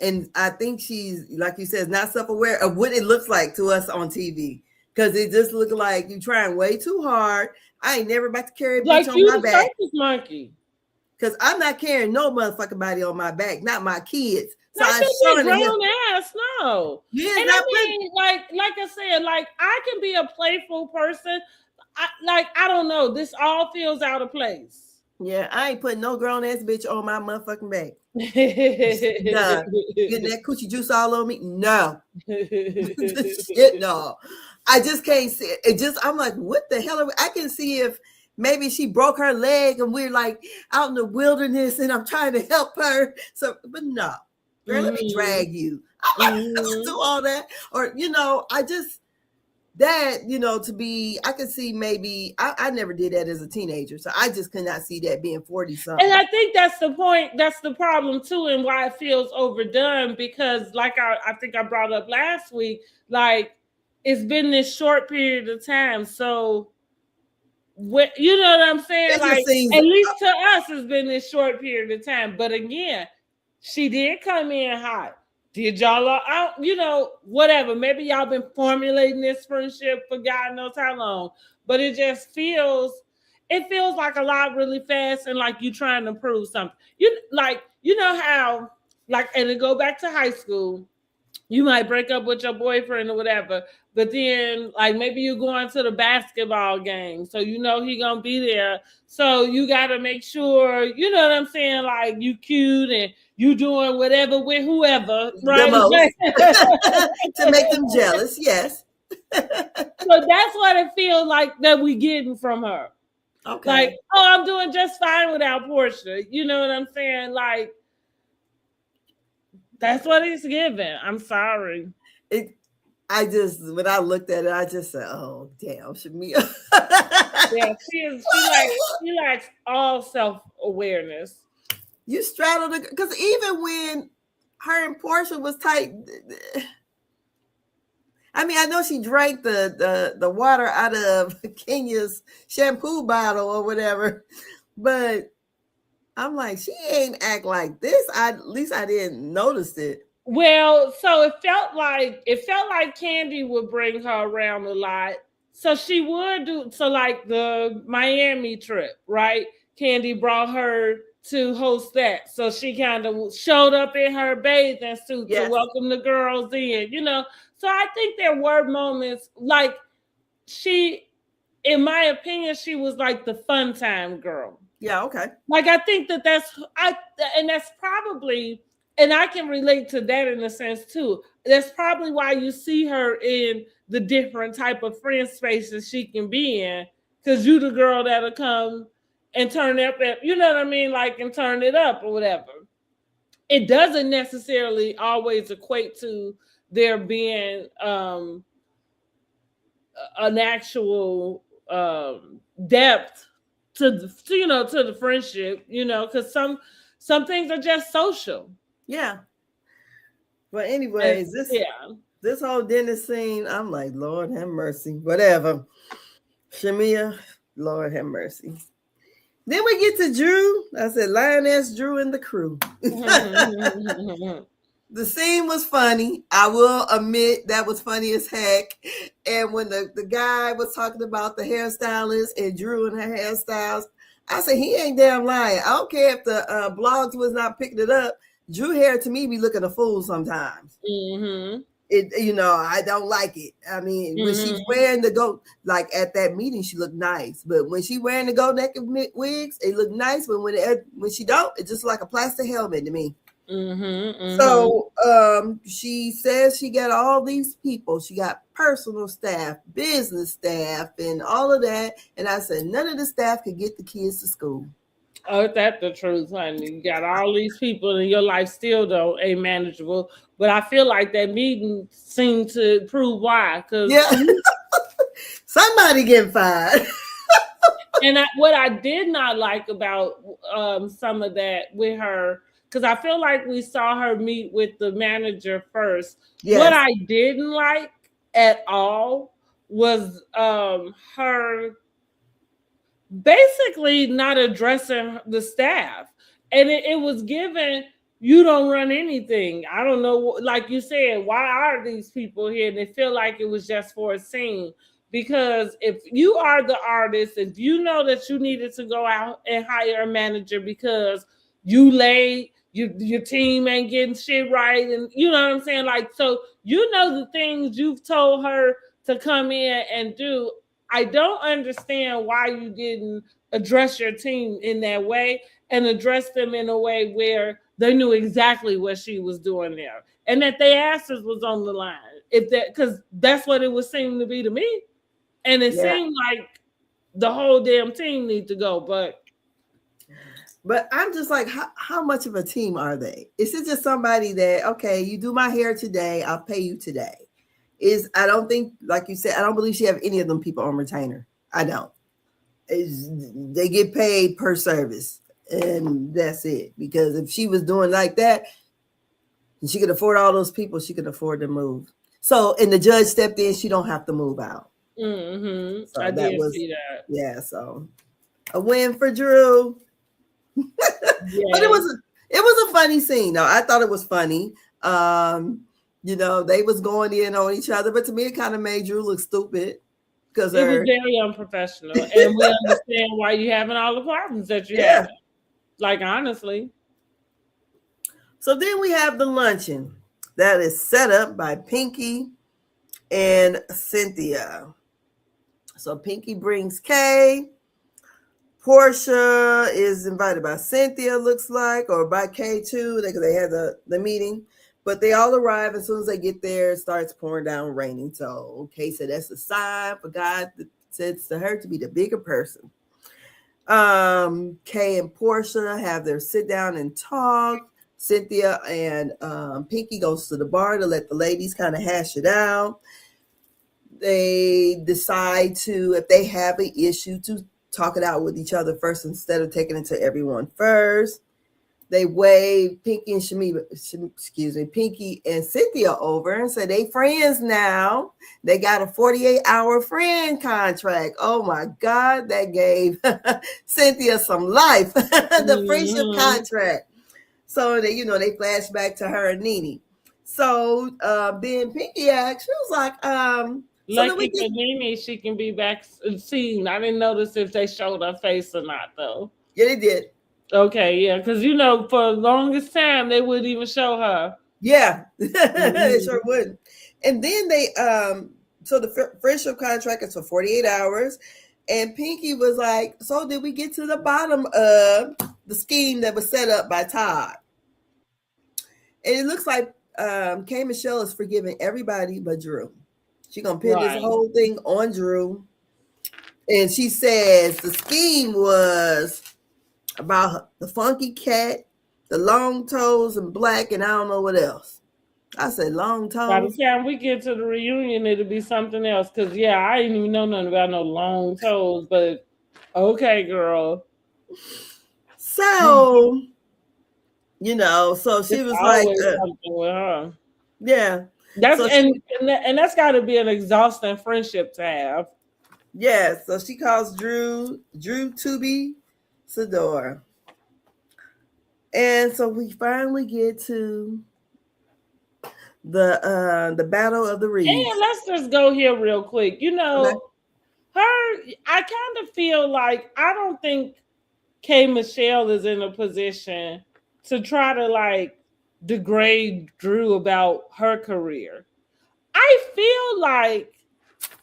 and I think she's like you said, not self-aware of what it looks like to us on TV. Because it just looked like you trying way too hard. I ain't never about to carry a bitch on my back. Circus monkey. Because I'm not carrying no motherfucking body on my back, not my kids. So I'm showing grown ass, no. Yeah, and I mean, like I said, like I can be a playful person. I don't know. This all feels out of place. Yeah, I ain't putting no grown ass bitch on my motherfucking back. Nah. Getting that coochie juice all over me? No. Shit, no. I just can't see it. I'm like, what the hell? I can see if maybe she broke her leg and we're like out in the wilderness and I'm trying to help her. So, but no, girl, let me drag you. I'm not do all that. Or, I just, that, to be, I could see maybe, I never did that as a teenager. So I just could not see that being 40 something. And I think that's the point. That's the problem too. And why it feels overdone because like I think I brought up last week, like, it's been this short period of time. So, you know what I'm saying? Like, at least to us, it's been this short period of time. But again, she did come in hot. Did y'all, whatever. Maybe y'all been formulating this friendship for God knows how long. But it just feels like a lot really fast and like you trying to prove something. How, like, and to go back to high school, you might break up with your boyfriend or whatever, but then like maybe you're going to the basketball game, so he gonna be there. So you gotta make sure, you know what I'm saying, like you cute and you doing whatever with whoever, right? To make them jealous, yes. So that's what it feels like that we getting from her. Okay. Like, oh, I'm doing just fine without Portia. You know what I'm saying? Like, that's what it's given. I'm sorry. When I looked at it, I just said, "Oh, damn, Shamea." Yeah, she lacks all self-awareness. You straddled it because even when her and Portia was tight, I mean, I know she drank the water out of Kenya's shampoo bottle or whatever, but I'm like, she ain't act like this. At least I didn't notice it. Well, so it felt like Candy would bring her around a lot. So she would do so like the Miami trip, right? Candy brought her to host that. So she kind of showed up in her bathing suit to Yes. welcome the girls in, you know. So I think there were moments like she, in my opinion, she was like the fun time girl. Yeah, okay. Like I think and that's probably, and I can relate to that in a sense too. That's probably why you see her in the different type of friend spaces she can be in, because you the girl that'll come and turn up at, you know what I mean, like, and turn it up or whatever. It doesn't necessarily always equate to there being an actual depth to the, you know, to the friendship, you know, because some things are just social. Yeah. But And anyways, yeah. this whole dinner scene, I'm like, Lord have mercy. Whatever. Shamea, Lord have mercy. Then we get to Drew. I said, Lioness Drew and the crew. The scene was funny. I will admit that was funny as heck. And when the guy was talking about the hairstylist and Drew and her hairstyles, I said, he ain't damn lying. I don't care if the blogs was not picking it up. Drew hair to me be looking a fool sometimes. Mm-hmm. It, you know, I don't like it. I mean, when she's wearing the goat, like at that meeting, she looked nice. But when she wearing the goat naked wigs, it looked nice. But when she don't, it's just like a plastic helmet to me. So she says she got all these people. She got personal staff, business staff, and all of that. And I said, none of the staff could get the kids to school. Oh, that's the truth, honey. You got all these people in your life still though ain't manageable. But I feel like that meeting seemed to prove why. Cause yeah, somebody getting fired. And what I did not like about some of that with her, because I feel like we saw her meet with the manager first. Yes. What I didn't like at all was her basically not addressing the staff. And it was given, you don't run anything. I don't know, like you said, why are these people here? And they feel like it was just for a scene. Because if you are the artist, if you know that you needed to go out and hire a manager because you late, your team ain't getting shit right, and you know what I'm saying? Like, so you know the things you've told her to come in and do. I don't understand why you didn't address your team in that way and address them in a way where they knew exactly what she was doing there and that their asses was on the line. If that, because that's what it would seem to be to me. And it seemed like the whole damn team need to go, but I'm just like, how much of a team are they? Is it just somebody that, okay, you do my hair today, I'll pay you today? I don't think, like you said, I don't believe she have any of them people on retainer. I don't. They get paid per service, and that's it. Because if she was doing like that, and she could afford all those people, she could afford to move. So, and the judge stepped in, she don't have to move out. So I did see that. Yeah, so a win for Drew. But it was a funny scene. No, I thought it was funny. You know, they was going in on each other, but to me, it kind of made Drew look stupid because it was very unprofessional, and we understand why you having all the problems that you have. Like, honestly. So then we have the luncheon that is set up by Pinky and Cynthia. So Pinky brings Kay. Portia is invited by Cynthia, looks like, or by Kay too, because they had the meeting. But they all arrive. As soon as they get there, it starts pouring down, raining. So Kay said that's a sign for God that says to her to be the bigger person. Kay and Portia have their sit down and talk. Cynthia and Pinky goes to the bar to let the ladies kind of hash it out. They decide to, if they have an issue, to talk it out with each other first instead of taking it to everyone first. They wave Pinky and Pinky and Cynthia over and say they friends now. They got a 48-hour friend contract. Oh my God, that gave Cynthia some life. The friendship contract. So they, they flash back to her and Nene. So then Pinky asked, she was like, So then Lucky we for get, Nene, she can be back seen. I didn't notice if they showed her face or not, though. yeah, they did. Okay, yeah, because for the longest time they wouldn't even show her. Yeah, they Mhm. sure wouldn't. And then they so the friendship contract is for 48 hours. And Pinky was like, so did we get to the bottom of the scheme that was set up by Todd? And it looks like K Michelle is forgiving everybody but Drew. She's gonna pin this Right. whole thing on Drew. And she says the scheme was about the funky cat, the long toes and black, and I don't know what else. I said long By the toes. time we get to the reunion, it'll be something else. Cause yeah, I didn't even know nothing about no long toes, but okay, girl. So, so she It's was like, always something with her. yeah. That's So and that's got to be an exhausting friendship to have. yeah, so she calls Drew to be Sador. And so we finally get to the battle of the reeds. And let's just go here real quick. Okay. I kind of feel like I don't think K Michelle is in a position to try to like degrade Drew about her career. I feel like,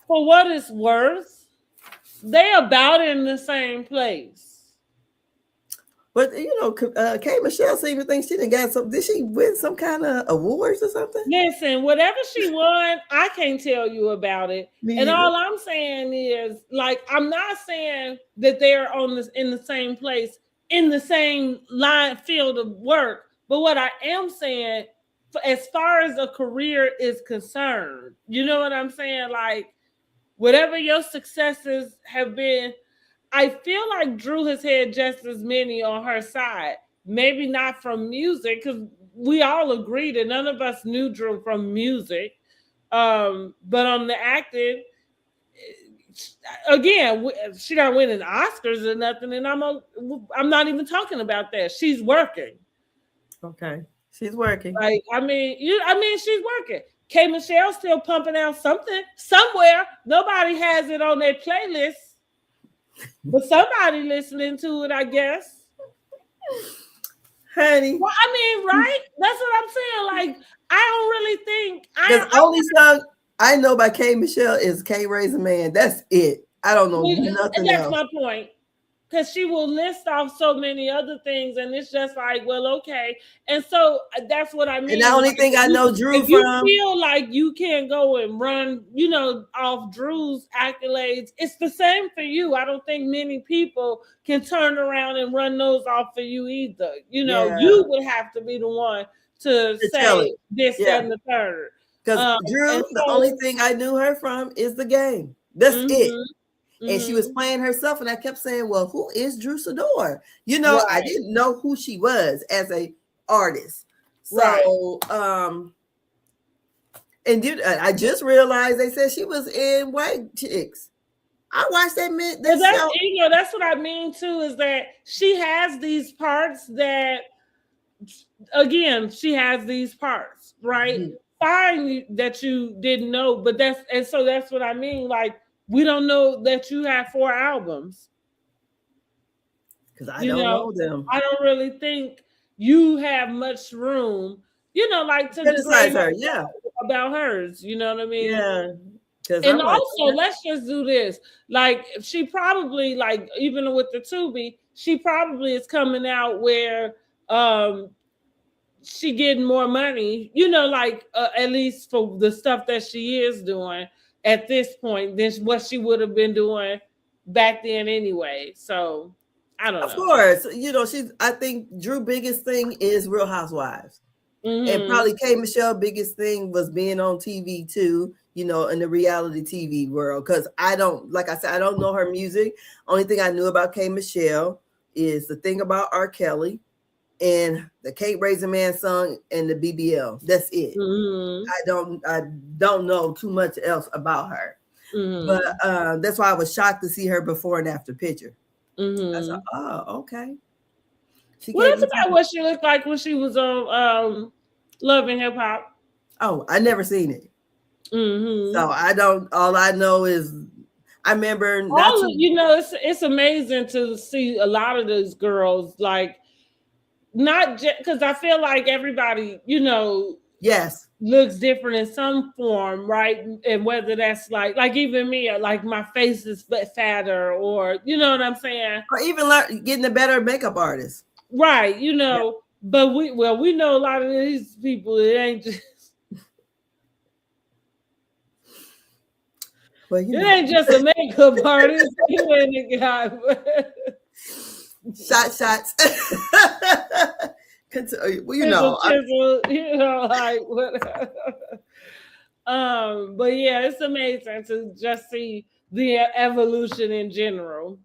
for what it's worth, they about in the same place. But K Michelle seemed to think she didn't got some. Did she win some kind of awards or something? Listen, whatever she won, I can't tell you about it. Me And either. all I'm saying is, like, I'm not saying that they're in the same place, in the same field of work. But what I am saying, as far as a career is concerned, you know what I'm saying? Like, whatever your successes have been, I feel like Drew has had just as many on her side. Maybe not from music, because we all agree that none of us knew Drew from music. But on the acting, again, she not winning Oscars or nothing, and I'm not even talking about that. She's working. Okay, she's working. Like, she's working. K Michelle's still pumping out something somewhere. Nobody has it on their playlist, but somebody listening to it, I guess. Honey. Well, right? That's what I'm saying. Like, I don't really think The only song I know by K Michelle is Can't Raise a Man. That's it. I don't know nothing and that's else. my point. Because she will list off so many other things, and it's just like, well, okay. And so that's what I mean. And the only thing I know Drew if you from, feel like you can't go and run, off Drew's accolades, it's the same for you. I don't think many people can turn around and run those off for you either. You would have to be the one to say this, that, and the third. Because Drew, the only thing I knew her from is The Game. That's it. And she was playing herself, and I kept saying, well, who is Drew Sador? Right. I didn't know who she was as a artist. So, and I just realized they said she was in White Chicks. I watched that show. That's what I mean too, is that she has these parts that, again, she has these parts, right? Mm-hmm. Fine that you didn't know, but that's what I mean. Like, we don't know that you have 4 albums. Because I don't know them. I don't really think you have much room, like to criticize her, about hers. You know what I mean? Yeah. And also, let's just do this. Like, she probably, like, even with the Tubi, she probably is coming out where she getting more money, at least for the stuff that she is doing at this point than what she would have been doing back then anyway. So I don't know. Of course, I think Drew's biggest thing is Real Housewives. Mm-hmm. And probably K Michelle's biggest thing was being on TV too, in the reality TV world. Because I don't know her music. Only thing I knew about K Michelle is the thing about R. Kelly and the Can't Raise a Man song and the BBL. That's it. Mm-hmm. I don't know too much else about her. Mm-hmm. But that's why I was shocked to see her before and after picture. Mm-hmm. I said, oh, okay. What about what she looked like when she was on Love and Hip Hop? Oh, I never seen it. Mm-hmm. So I don't. All I know is I remember not All too. of, it's amazing to see a lot of those girls, like, not just because I feel like everybody, Yes. looks different in some form, right? And whether that's like even me, like my face is fatter, or you know what I'm saying, Or even getting a better makeup artist. right? Yeah. But we know a lot of these people. It ain't just. Well, It ain't just a makeup artist. You ain't a guy. shots. Well, Chisel, like what? But yeah, it's amazing to just see the evolution in general.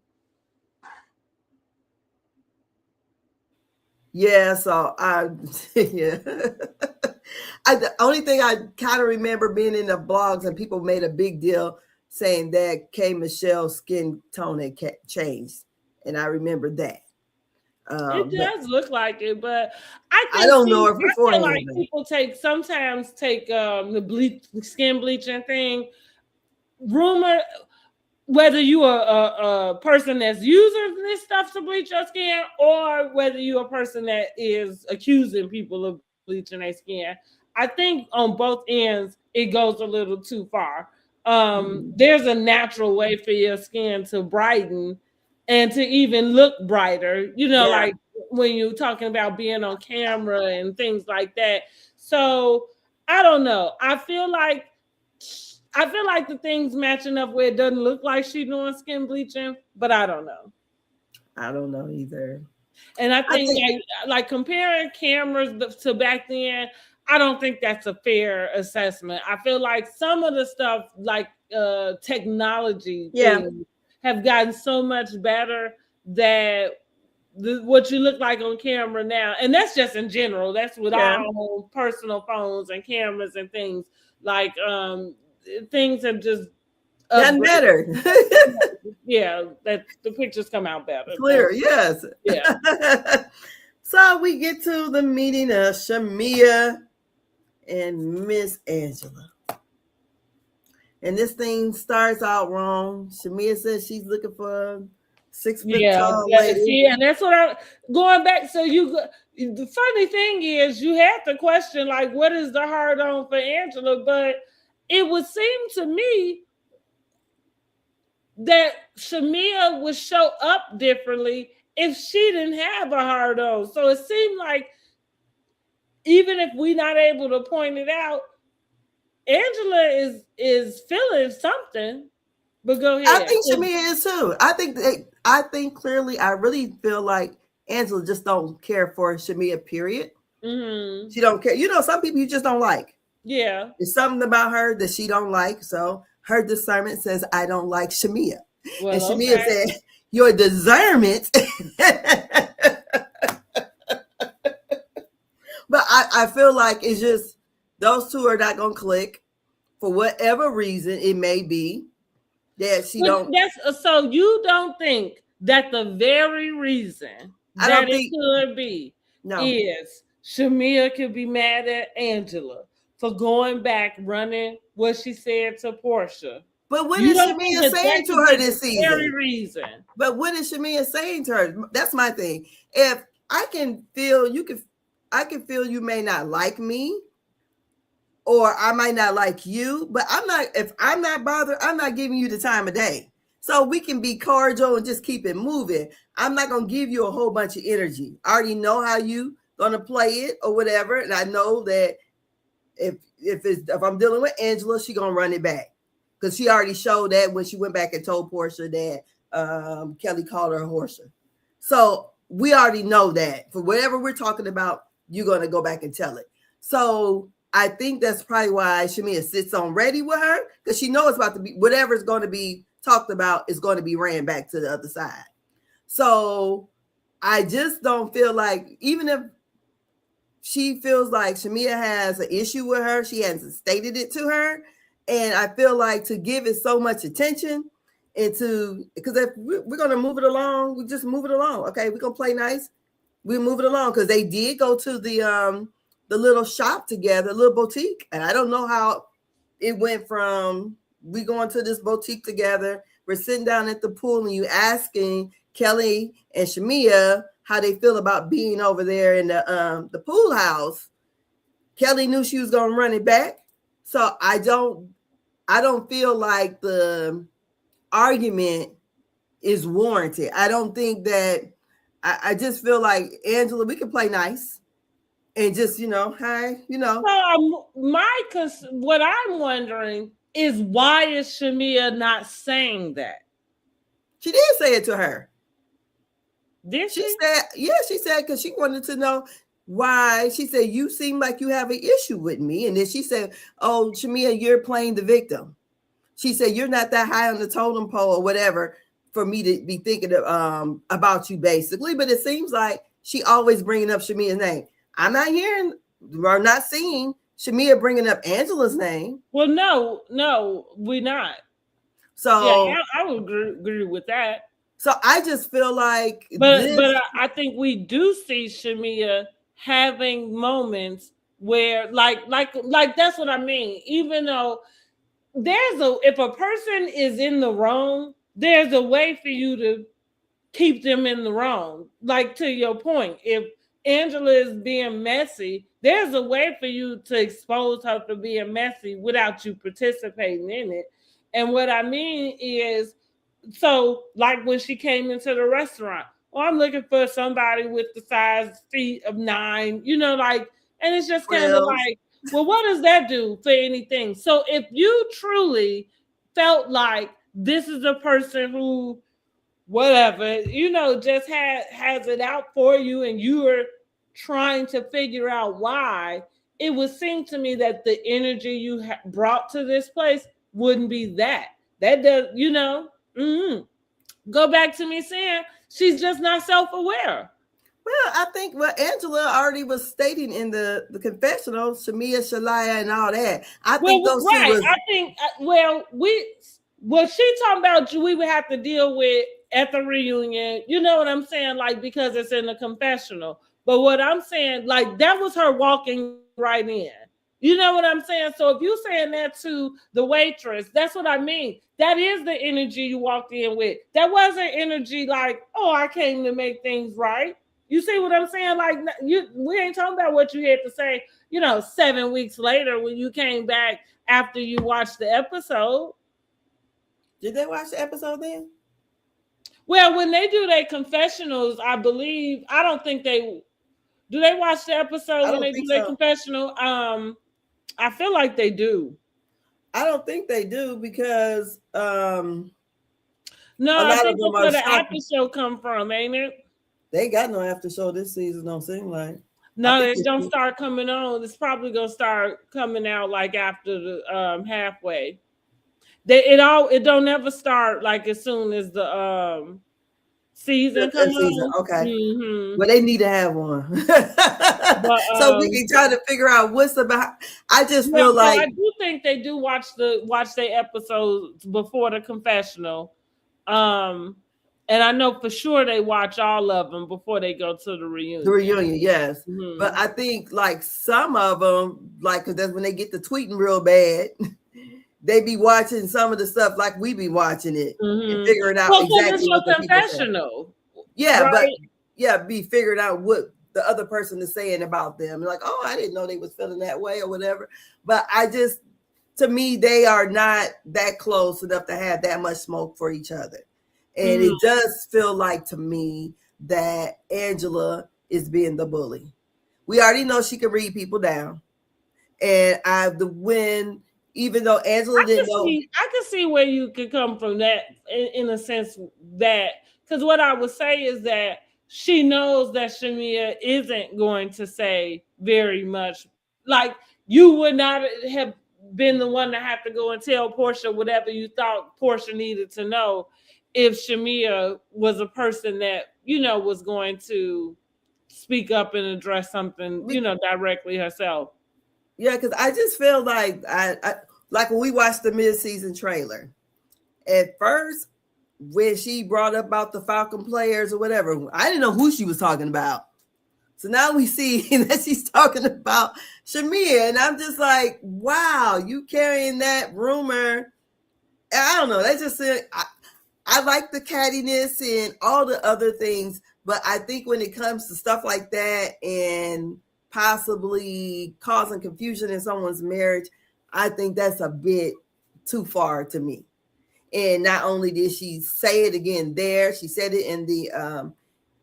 Yeah, so yeah. The only thing I kind of remember being in the blogs and people made a big deal saying that K Michelle's skin tone had changed, and I remember that. It But does look like it, but I don't know if I feel like beforehand. people sometimes take the skin bleaching thing. Rumor, whether you are a person that's using this stuff to bleach your skin, or whether you're a person that is accusing people of bleaching their skin, I think on both ends it goes a little too far. There's a natural way for your skin to brighten and to even look brighter, Yeah, like when you're talking about being on camera and things like that. So I don't know. I feel like the things matching up where it doesn't look like she's doing skin bleaching, but I don't know. I don't know either. And I I think think like comparing cameras to back then, I don't think that's a fair assessment. I feel like some of the stuff, like technology yeah, things, have gotten so much better that what you look like on camera now, and that's just in general. That's with yeah, all personal phones and cameras and things. Like things have just gotten upgraded. better. Yeah, that the pictures come out better. Clear, yes. Yeah. So we get to the meeting of Shamea and Miss Angela. And this thing starts out wrong. Shamea says she's looking for a 6 foot Yeah, tall lady. see, and that's what I'm going back. So the funny thing is, you have to question like, what is the hard on for Angela? But it would seem to me that Shamea would show up differently if she didn't have a hard on. So it seemed like even if we're not able to point it out, Angela is feeling something. But go I ahead. think Shamea is too. I think clearly, I really feel like Angela just don't care for Shamea, period. Mm-hmm. She don't care. Some people you just don't like. Yeah. There's something about her that she don't like. So her discernment says, I don't like Shamea. Well, And Shamea okay. said, your discernment. But I feel like it's just those two are not going to click for whatever reason it may be that she don't. So you don't think that the very reason I that don't it think. could be No. is Shamea could be mad at Angela for going back running what she said to Portia. But what You is don't think Shamea saying to her this season? Very reason. But what is Shamea saying to her? That's my thing. If I can feel I can feel you may not like me, or I might not like you, but if I'm not bothered, I'm not giving you the time of day. So we can be cordial and just keep it moving. I'm not going to give you a whole bunch of energy. I already know how you going to play it or whatever. And I know that if I'm dealing with Angela, she going to run it back. Because she already showed that when she went back and told Portia that Kelly called her a horser. So we already know that. For whatever we're talking about, you're going to go back and tell it. So I think that's probably why Shamea sits on ready with her, because she knows about to be whatever's going to be talked about is going to be ran back to the other side. So I just don't feel like, even if she feels like Shamea has an issue with her, she hasn't stated it to her. And I feel like to give it so much attention because if we're going to move it along, we just move it along. Okay, we're going to play nice. We move it along, because they did go to the little shop together, little boutique. And I don't know how it went from we going to this boutique together, we're sitting down at the pool, and you asking Kelly and Shamea how they feel about being over there in the pool house. Kelly knew she was gonna run it back, so I don't feel like the argument is warranted. I don't think that. I just feel like Angela, we can play nice and just hi, So what I'm wondering is why is Shamea not saying that? She did say it to her. Did she? She said, yeah, she said because she wanted to know why. She said, you seem like you have an issue with me. And then she said, oh, Shamea, you're playing the victim. She said, you're not that high on the totem pole or whatever for me to be thinking of, about you, basically. But it seems like she always bringing up Shamea's name. I'm not hearing or not seeing Shamea bringing up Angela's name. Well, no, we're not. So yeah, I would agree with that. So I just feel like, but I think we do see Shamea having moments where, like that's what I mean. Even though if a person is in the wrong, there's a way for you to keep them in the wrong. Like, to your point, if Angela is being messy, there's a way for you to expose her for being messy without you participating in it. And what I mean is, so like when she came into the restaurant, I'm looking for somebody with the size feet of 9, and it's just kind of like, well, what does that do for anything? So if you truly felt like this is a person who, whatever, just has it out for you, and you are trying to figure out why, it would seem to me that the energy you brought to this place wouldn't be that. That does, go back to me saying she's just not self-aware. Well, I think what Angela already was stating in the confessional, Shamea, Shalaya, and all that. I think those two was. I think what she talking about, we would have to deal with at the reunion. You know what I'm saying? Like, because it's in the confessional. But what I'm saying, like, that was her walking right in. You know what I'm saying? So if you're saying that to the waitress, that's what I mean. That is the energy you walked in with. That wasn't energy like, oh, I came to make things right. You see what I'm saying? Like, we ain't talking about what you had to say, 7 weeks later when you came back after you watched the episode. Did they watch the episode then? Well, when they do their confessionals, I don't think do they watch the episode when they do their confessional? I feel like they do. I don't think they do because no, I think that's where the after show come from, ain't it? They got no after show this season, don't seem like. No, it don't start coming on. It's probably gonna start coming out like after the halfway. It don't ever start like as soon as the season comes on. Okay. Mm-hmm. Well, they need to have one. So we can try to figure out what's about. I just feel like I do think they do watch their episodes before the confessional. And I know for sure they watch all of them before they go to the reunion. The reunion, yes. Mm-hmm. But I think like some of them, like, because that's when they get to tweeting real bad. They be watching some of the stuff like we be watching it and figuring out exactly what the confessional. Yeah, right? But be figuring out what the other person is saying about them. Like, oh, I didn't know they was feeling that way or whatever. But to me, they are not that close enough to have that much smoke for each other. And it does feel like to me that Angela is being the bully. We already know she can read people down. And even though Angela didn't know. I can see where you could come from that in a sense that, because what I would say is that she knows that Shamea isn't going to say very much. Like, you would not have been the one to have to go and tell Portia whatever you thought Portia needed to know if Shamea was a person that, was going to speak up and address something, directly herself. Yeah, because I just feel like like when we watched the mid-season trailer, at first, when she brought up about the Falcon players or whatever, I didn't know who she was talking about. So now we see that she's talking about Shamea, and I'm just like, wow, you carrying that rumor. I don't know. That's just I like the cattiness and all the other things, but I think when it comes to stuff like that and possibly causing confusion in someone's marriage, I think that's a bit too far to me. And not only did she say it again there, she said it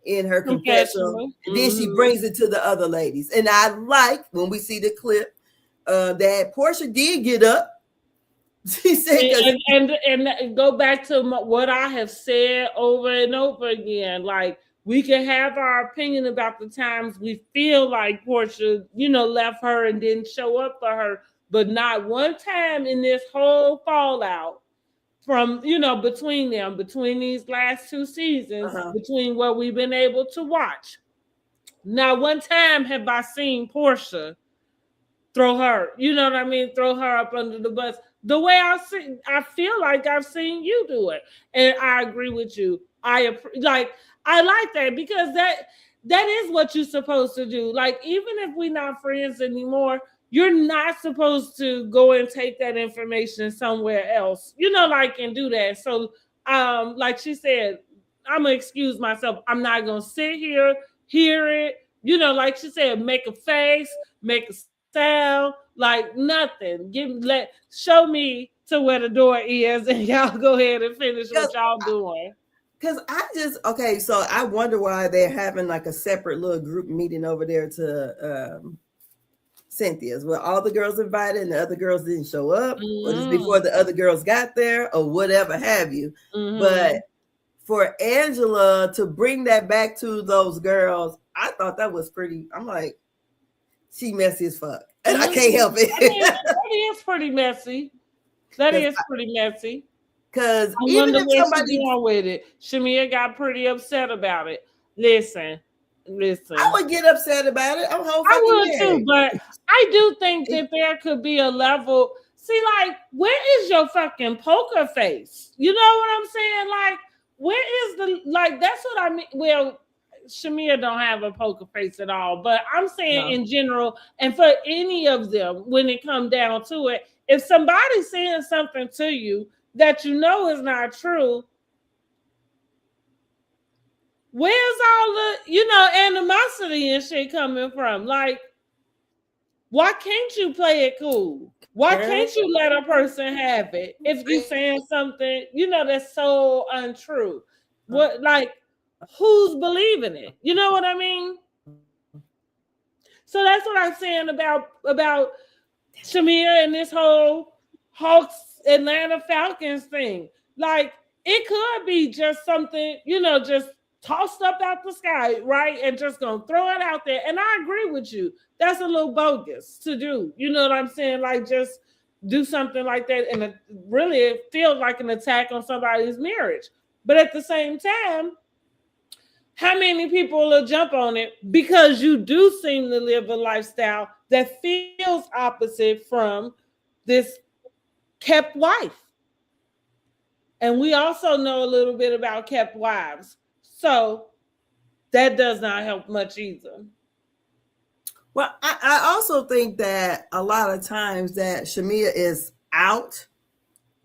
in her confessional, and then she brings it to the other ladies. And I like when we see the clip that Portia did get up. She said, and go back to what I have said over and over again. Like, we can have our opinion about the times we feel like Portia, left her and didn't show up for her, but not one time in this whole fallout from, between these last two seasons, between what we've been able to watch. Not one time have I seen Portia throw her, throw her up under the bus. The way I feel like I've seen you do it. And I agree with you. I like that, because that is what you're supposed to do. Like, even if we're not friends anymore, you're not supposed to go and take that information somewhere else, and do that. So, like she said, I'm going to excuse myself. I'm not going to sit here, hear it, like she said, make a face, make a sound, like nothing. Show me to where the door is, and y'all go ahead and finish what y'all doing. Because so I wonder why they're having like a separate little group meeting over there to Cynthia's, where all the girls invited and the other girls didn't show up, or just before the other girls got there, or whatever have you. But for Angela to bring that back to those girls, I thought that was pretty. I'm like, she messy as fuck, and I can't help it. That is pretty messy. That is pretty messy. Because even if somebody's going with it, Shamea got pretty upset about it. Listen. I would get upset about it. I would too, but I do think that there could be a level. See, like, where is your fucking poker face? You know what I'm saying? Like, where is that's what I mean. Well, Shamea don't have a poker face at all, but I'm saying in general, and for any of them, when it comes down to it, if somebody's saying something to you that you know is not true, where's all the, animosity and shit coming from? Like, why can't you play it cool? Why can't you let a person have it if you're saying something, that's so untrue? What, like, who's believing it? You know what I mean? So that's what I'm saying about Shamea and this whole Hawks Atlanta Falcons thing. Like, it could be just something, just tossed up out the sky, right? And just gonna throw it out there. And I agree with you. That's a little bogus to do. You know what I'm saying? Like, just do something like that. And it feels like an attack on somebody's marriage. But at the same time, how many people will jump on it because you do seem to live a lifestyle that feels opposite from this kept wife? And we also know a little bit about kept wives. So that does not help much either. Well, I also think that a lot of times that Shamea is out,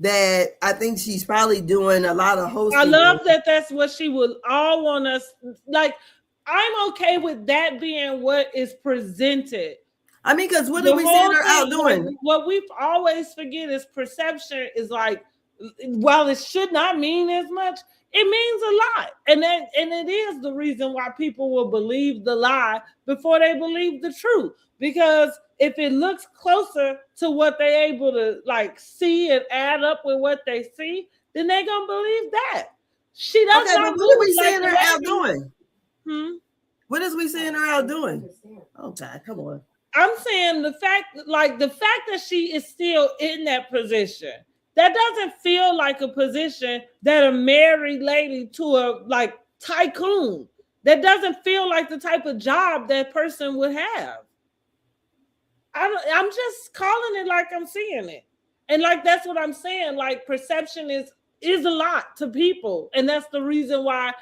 that I think she's probably doing a lot of hosting. I love that that's what she would all want us. Like, I'm okay with that being what is presented. I mean, because what are we seeing her out doing? What we always forget is perception is like, while it should not mean as much, it means a lot. And it is the reason why people will believe the lie before they believe the truth. Because if it looks closer to what they're able to like see and add up with what they see, then they're gonna believe that. She doesn't. Okay, but what are we seeing her out doing? What is we seeing her out doing? Oh God, come on. I'm saying the fact that she is still in that position. That doesn't feel like a position that a married lady to a like tycoon. That doesn't feel like the type of job that person would have. I'm just calling it like I'm seeing it. And like, that's what I'm saying. Like, perception is a lot to people. And that's the reason why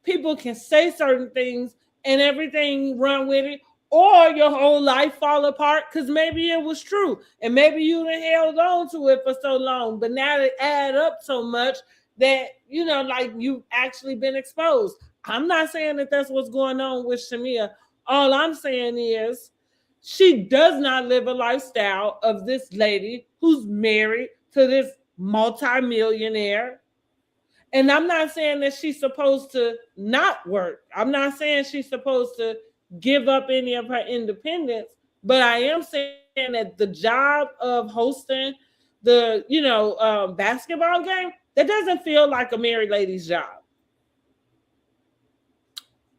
people can say certain things and everything run with it, or your whole life fall apart because maybe it was true and maybe you done held on to it for so long, but now it add up so much that like you've actually been exposed. I'm not saying that that's what's going on with Shamea. All I'm saying is she does not live a lifestyle of this lady who's married to this multimillionaire. And I'm not saying that she's supposed to not work. I'm not saying she's supposed to give up any of her independence, but I am saying that the job of hosting the basketball game, that doesn't feel like a married lady's job.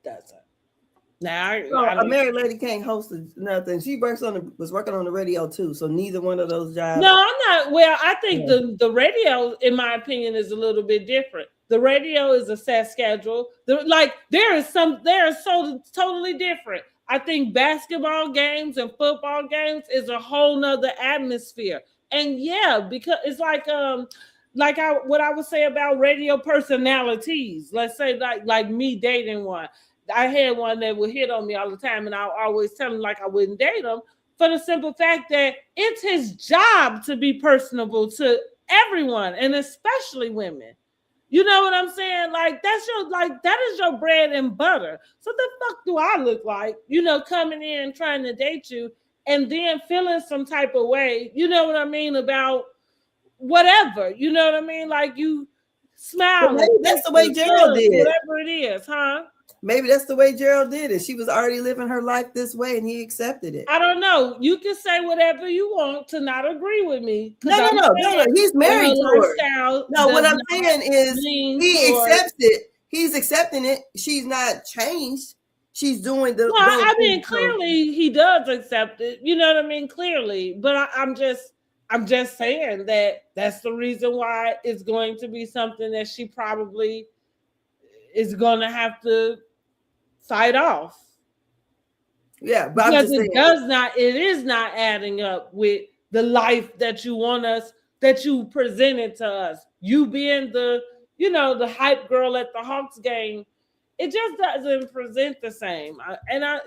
Doesn't. Now, a married lady can't host nothing. She was working on the radio too, so neither one of those jobs. No, I'm not. Well, I think the radio, in my opinion, is a little bit different. The radio is a set schedule. They're so totally different. I think basketball games and football games is a whole nother atmosphere. And yeah, because it's like what I would say about radio personalities. Let's say like me dating one. I had one that would hit on me all the time, and I always tell him like I wouldn't date him for the simple fact that it's his job to be personable to everyone, and especially women. You know what I'm saying? Like that is your bread and butter. So the fuck do I look like? Coming in trying to date you and then feeling some type of way. You know what I mean about whatever. You know what I mean? Like you smile. Maybe that's the way Gerald did. Whatever it is, huh? Maybe that's the way Gerald did it. She was already living her life this way, and he accepted it. I don't know. You can say whatever you want to not agree with me. No. He's married to her. No, what I'm saying is he accepts it. He's accepting it. She's not changed. She's doing the. Well, I mean, clearly he does accept it. You know what I mean? Clearly, but I'm just saying that that's the reason why it's going to be something that she probably is going to have to fight off. Yeah, but because it is not adding up with the life that you want us, that you presented to us. You being the hype girl at the Hawks game, it just doesn't present the same. And I'm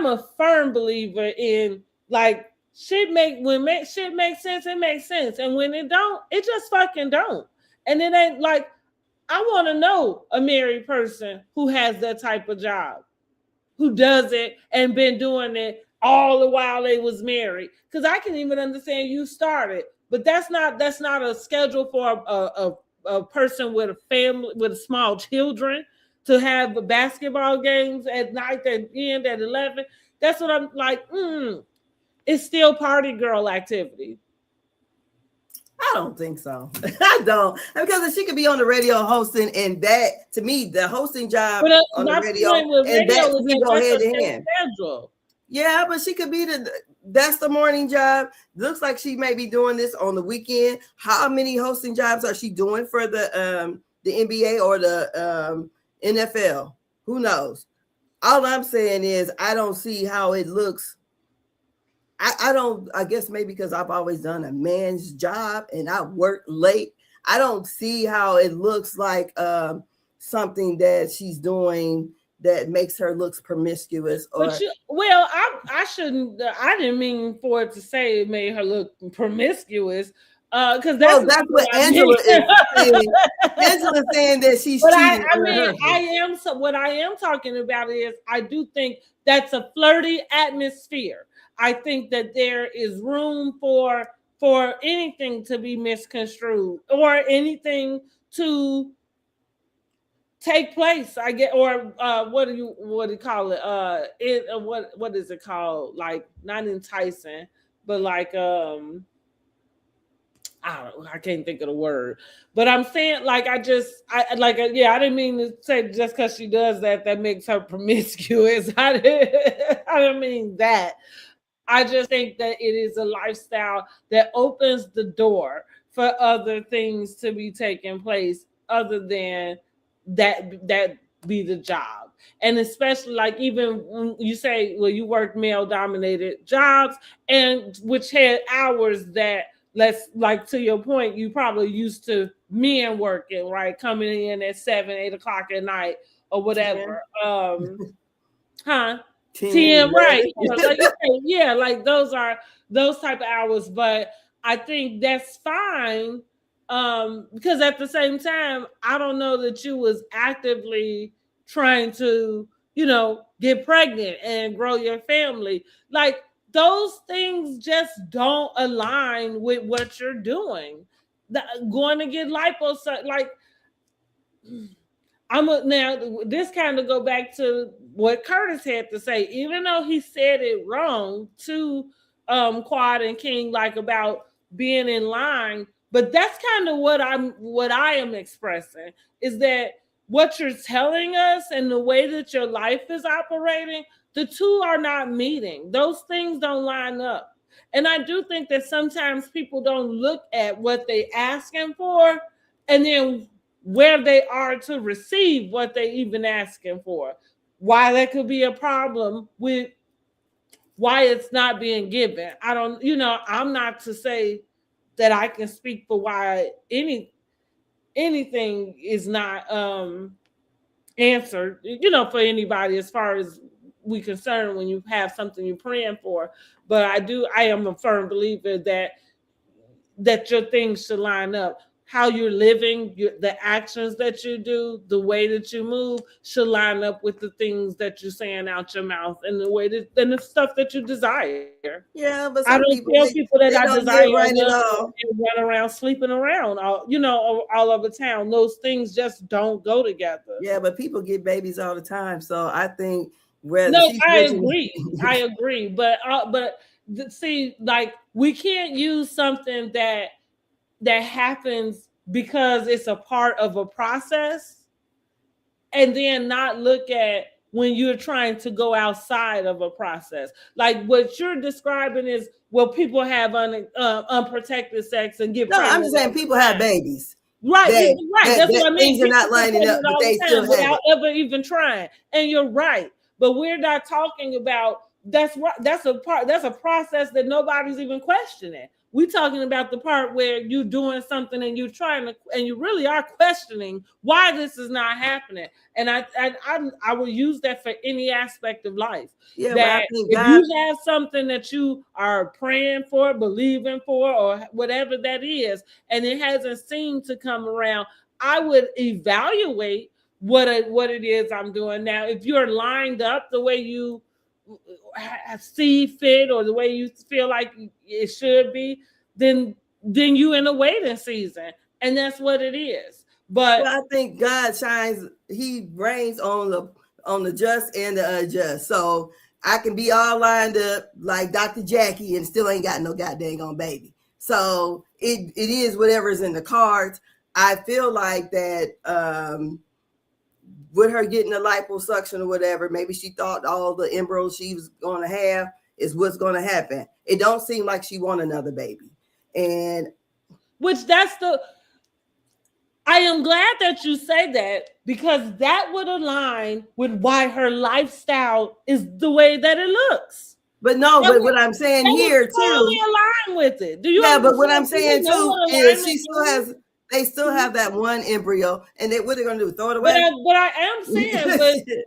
a firm believer in like shit makes sense, it makes sense. And when it don't, it just fucking don't. And it ain't like, I want to know a married person who has that type of job, who does it and been doing it all the while they was married. Because I can even understand you started, but that's not a schedule for a person with a family with small children to have basketball games at night that end at 11. That's what I'm like. It's still party girl activity. I don't think so. I don't, because she could be on the radio hosting, and that to me, the hosting job on the radio, and that we go hand in hand. Yeah, but she could be that's the morning job. Looks like she may be doing this on the weekend. How many hosting jobs are she doing for the NBA or the NFL? Who knows? All I'm saying is I don't see how it looks. I guess maybe because I've always done a man's job and I work late. I don't see how it looks like something that she's doing that makes her looks promiscuous. I didn't mean for it to say it made her look promiscuous. Because that's what Angela is saying. Angela's saying that she's cheating. What I am talking about is I do think that's a flirty atmosphere. I think that there is room for anything to be misconstrued or anything to take place. I get, or what do you call it? What is it called? Like not enticing, but like I can't think of the word, but I'm saying I didn't mean to say just because she does that makes her promiscuous. I didn't mean that. I just think that it is a lifestyle that opens the door for other things to be taking place other than that be the job. And especially even when you say, well, you work male dominated jobs and which had hours that to your point, you probably used to men working, right? Coming in at 7, 8 o'clock at night or whatever. 10, 10, right. 11. Like you say, yeah, like those are those type of hours. But I think that's fine. Because at the same time, I don't know that you was actively trying to, get pregnant and grow your family. Like those things just don't align with what you're doing. Going to get liposuction, like now this kind of go back to what Curtis had to say. Even though he said it wrong to Quad and King, like about being in line, but that's kind of what I am expressing is that what you're telling us and the way that your life is operating, the two are not meeting. Those things don't line up. And I do think that sometimes people don't look at what they asking for and then where they are to receive what they even asking for. Why that could be a problem with why it's not being given. I don't, I'm not to say that I can speak for why anything is not answered, for anybody as far as we concerned when you have something you're praying for. But I am a firm believer that your things should line up. How you're living, the actions that you do, the way that you move should line up with the things that you're saying out your mouth and the way that and the stuff that you desire. Yeah, but I some don't people tell people that they I don't desire live right at enough all. and run around sleeping around, all over town. Those things just don't go together. Yeah, but people get babies all the time, so I think whether No, she's I mentioning, agree. I agree. But see, like we can't use something that happens because it's a part of a process and then not look at when you're trying to go outside of a process. Like what you're describing is people have unprotected sex and get no, I'm pregnant just saying all people the have time. babies Right, that right. That's what I mean. things are People not get lining up, pregnant but all they the time still have without it. ever even trying. And you're right. But we're not talking about that's right. That's a process that nobody's even questioning. We're talking about the part where you're doing something and you're trying to, and you really are questioning why this is not happening. And I will use that for any aspect of life. Yeah, but I That think if God, you have something that you are praying for, believing for, or whatever that is, and it hasn't seemed to come around, I would evaluate what it is I'm doing. Now, if you're lined up the way you see fit or the way you feel like it should be, then you in a waiting season, and that's what it is. But well, I think God shines. He reigns on the just and the unjust. So I can be all lined up like Dr. Jackie and still ain't got no goddamn on baby. So it is whatever's in the cards. I feel like that with her getting the liposuction or whatever, maybe she thought all the embryos she was going to have is what's going to happen. It don't seem like she want another baby. And which I am glad that you say that because that would align with why her lifestyle is the way that it looks. but no, That but would, what I'm saying that would here totally too, align with it. Do you yeah, but what understand? I'm Do you saying know too what is alignment is? they still have that one embryo, and they what they're gonna do? Throw it But away? I am saying,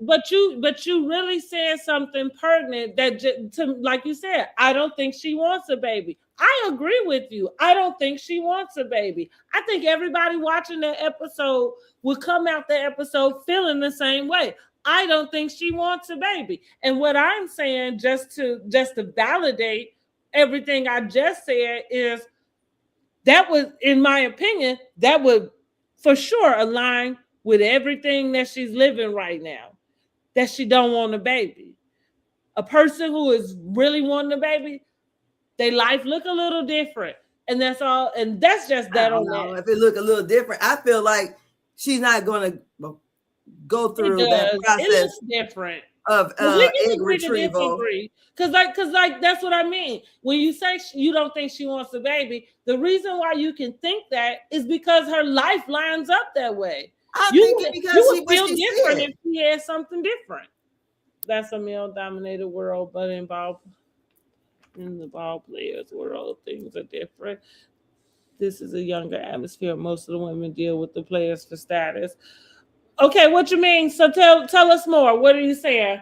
but you really said something pertinent that like you said, I don't think she wants a baby. I agree with you. I don't think she wants a baby. I think everybody watching that episode will come out the episode feeling the same way. I don't think she wants a baby. And what I'm saying, just to validate everything I just said, is that was, in my opinion, that would for sure align with everything that she's living right now. That she don't want a baby. A person who is really wanting a baby, their life look a little different, and that's all. And that's just I that don't on know that. if it look a little different. I feel like she's not gonna go It through that does. It process looks different. of But we can egg agree to retrieval. disagree. Cause that's what I mean. When you say you don't think she wants a baby, the reason why you can think that is because her life lines up that way. I You think it you because would what feel she different said. if she had something different. That's a male-dominated world, but in the ball players' world, things are different. This is a younger atmosphere. Most of the women deal with the players for status. Okay, what you mean? So tell us more. What are you saying?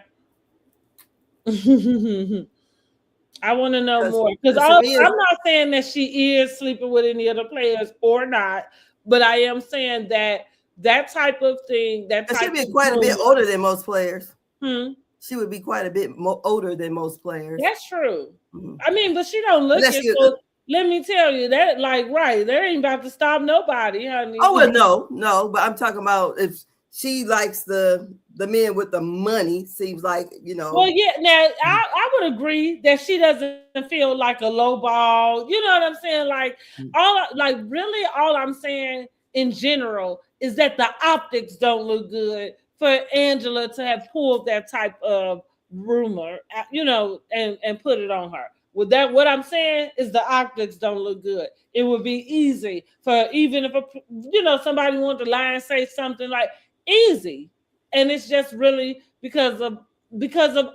I want to know more because Because Shamea's, I'm not saying that she is sleeping with any other players or not, but I am saying that that type of thing, that she'd type be of quite a bit rumor. older than most players. Hmm, She would be quite a bit older than most players. that's true. Mhm. I mean, but she don't look Unless it. she, So let me tell you that, like, right, there ain't about to stop nobody, honey. oh well, no, but I'm talking about if she likes the men with the money. Seems like Well, yeah. Now, I would agree that she doesn't feel like a low ball. You know what I'm saying? Really, all I'm saying in general is that the optics don't look good for Angela to have pulled that type of rumor, and put it on her. With that, what I'm saying is the optics don't look good. It would be easy for even if somebody wanted to lie and say something like easy, and it's just really because of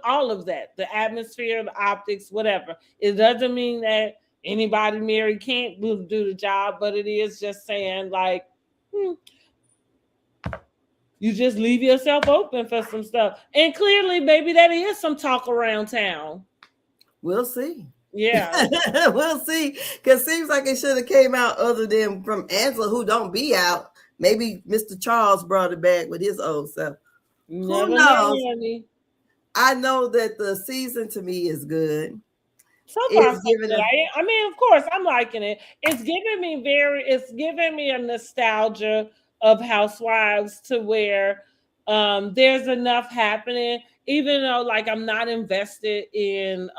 all of that, the atmosphere, the optics, whatever. It doesn't mean that anybody married can't do the job, but it is just saying like, you just leave yourself open for some stuff. And clearly, maybe that is some talk around town. we'll see. Yeah. We'll see. Because seems like it should have came out other than from Angela, who don't be out. Maybe Mr. Charles brought it back with his old self. Who Never know, knows? honey. I know that the season to me is good. So far, It's so giving good. us. I mean, of course, I'm liking it. It's giving me a nostalgia of Housewives to where there's enough happening, even though like I'm not invested in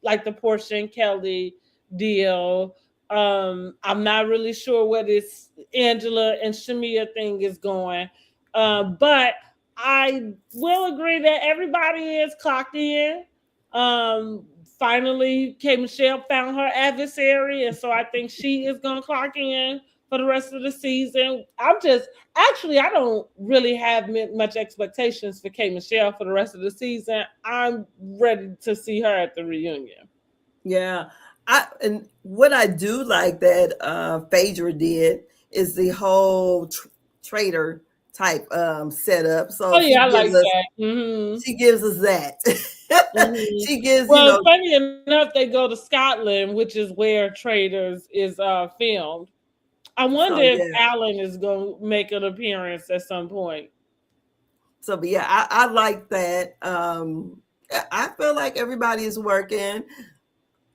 like the Portia and Kelly deal. I'm not really sure where this Angela and Shamea thing is going. But I will agree that everybody is clocked in. Finally, K Michelle found her adversary, and so I think she is going to clock in for the rest of the season. I don't really have much expectations for K Michelle for the rest of the season. I'm ready to see her at the reunion. Yeah. And what I do like that Phaedra did is the whole trader type setup. Oh So yeah, I like that. Hmm. she gives us that. Hmm. She gives, Well, funny enough, they go to Scotland, which is where Traders is filmed. I wonder so if yeah. Alan is going to make an appearance at some point. So but yeah, I like that. I feel like everybody is working.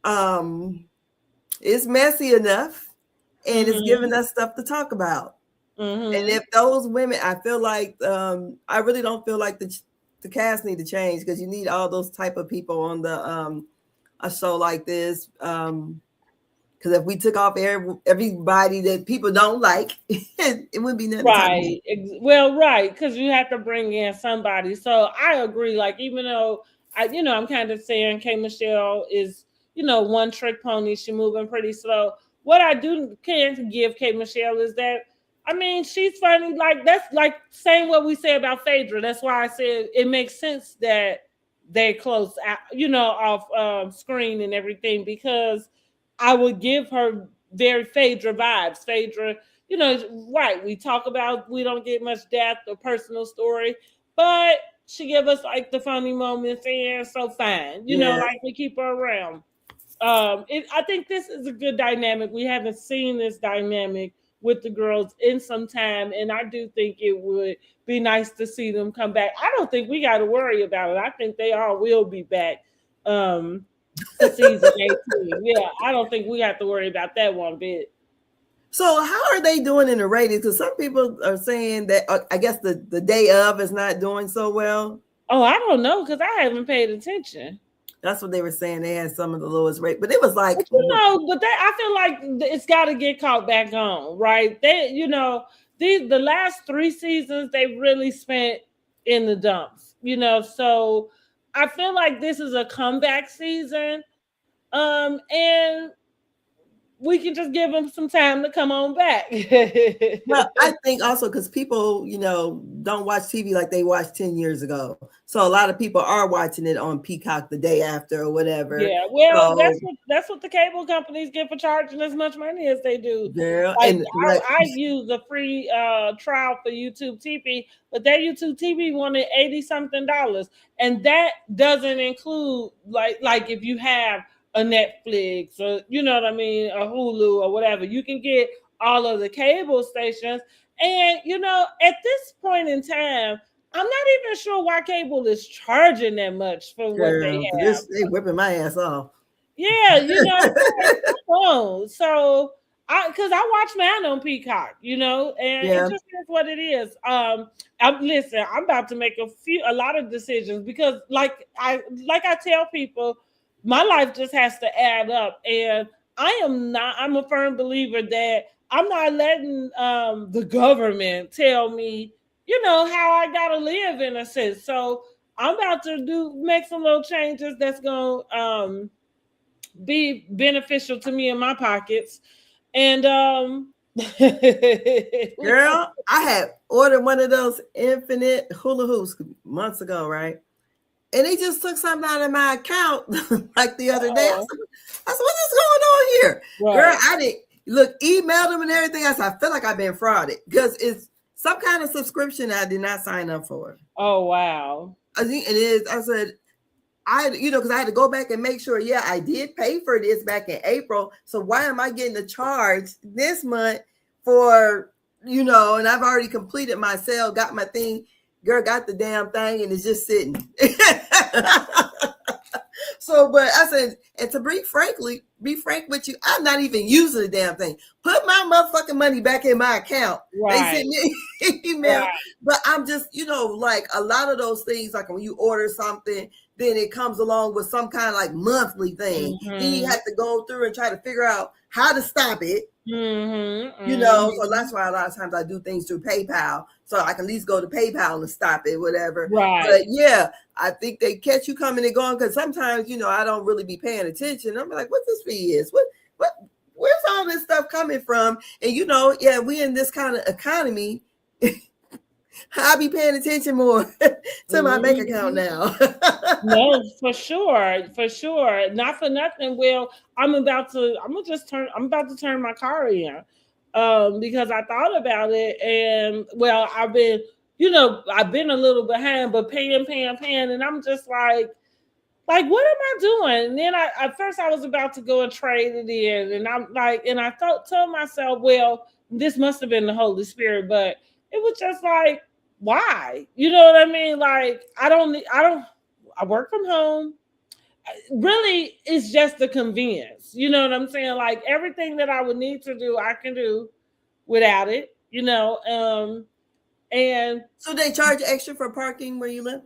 Um it's messy enough and it's Hmm. giving us stuff to talk about. And Hmm. if those women, I feel like I really don't feel like the cast need to change because you need all those type of people on the a show like this. Because if we took off everybody that people don't like, it wouldn't be nothing to talk about. Right. Well, right, because you have to bring in somebody. So I agree. Like, even though I'm kind of saying K Michelle is, one trick pony. She moving pretty slow. What I do can give K Michelle is that, I mean, she's funny. Like, that's like saying what we say about Phaedra. That's why I said it makes sense that they close out, off screen and everything, because I would give her very Phaedra vibes. Phaedra, right. We talk about we don't get much depth or personal story, but she give us like the funny moments, and so fine. Yeah. Like we keep her around. I think this is a good dynamic. We haven't seen this dynamic with the girls in some time, and I do think it would be nice to see them come back. I don't think we got to worry about it. I think they all will be back for season 18. Yeah, I don't think we have to worry about that one bit. So how are they doing in the ratings? Because some people are saying that I guess the day of is not doing so well. Oh, I don't know because I haven't paid attention. That's what they were saying. They had some of the lowest rate, but it was like But I feel like it's got to get caught back on, right? The last 3 seasons they really spent in the dumps, So I feel like this is a comeback season, and we can just give them some time to come on back. Well, I think also because people, don't watch TV like they watched 10 years ago. So a lot of people are watching it on Peacock the day after or whatever. Yeah, well, So, that's what the cable companies get for charging as much money as they do. girl, Like and like, I use a free trial for YouTube TV, but that YouTube TV wanted $80-something, and that doesn't include like if you have a Netflix or you know what I mean, a Hulu or whatever, you can get all of the cable stations. And at this point in time, I'm not even sure why cable is charging that much for what they girl, have. they whipping my ass off. Yeah, come on. So because I watch mine on Peacock, and it Yeah. just is what it is. Listen, I'm about to make a lot of decisions because like I tell people, my life just has to add up. And I'm a firm believer that I'm not letting the government tell me, how I gotta live in a sense. So I'm about to make some little changes that's gonna be beneficial to me in my pockets. And girl, I had ordered one of those infinite hula hoops months ago, right? And they just took something out of my account like the other day. I said, what is going on here? Right. Girl, I didn't email them and everything. I said, I feel like I've been frauded because it's some kind of subscription I did not sign up for. Oh, wow. I think it is. I said, because I had to go back and make sure, yeah, I did pay for this back in April. So why am I getting the charge this month for, and I've already completed my sale, got my thing. Girl got the damn thing and it's just sitting. So, but I said, and to be frank with you, I'm not even using the damn thing. Put my motherfucking money back in my account. Right. They sent me an email. Right. But I'm just, like a lot of those things, like when you order something, then it comes along with some kind of like monthly thing. Mm-hmm. Then you have to go through and try to figure out how to stop it. Mm-hmm. So that's why a lot of times I do things through PayPal, so I can at least go to PayPal and stop it, whatever. Right. But yeah, I think they catch you coming and going because sometimes I don't really be paying attention. I'm like, what this fee is? What? Where's all this stuff coming from? And yeah, we in this kind of economy. I'll be paying attention more to my bank account now. No, for sure. Not for nothing. Well, I'm about to turn my car in because I thought about it, and well, I've been a little behind, but paying, and I'm just like, what am I doing? And then at first I was about to go and trade it in, and I'm like, and I told myself, well, this must have been the Holy Spirit, but it was just like, why? You know what I mean? Like, I work from home. Really, it's just the convenience. You know what I'm saying? Like everything that I would need to do, I can do without it, and so they charge extra for parking where you live?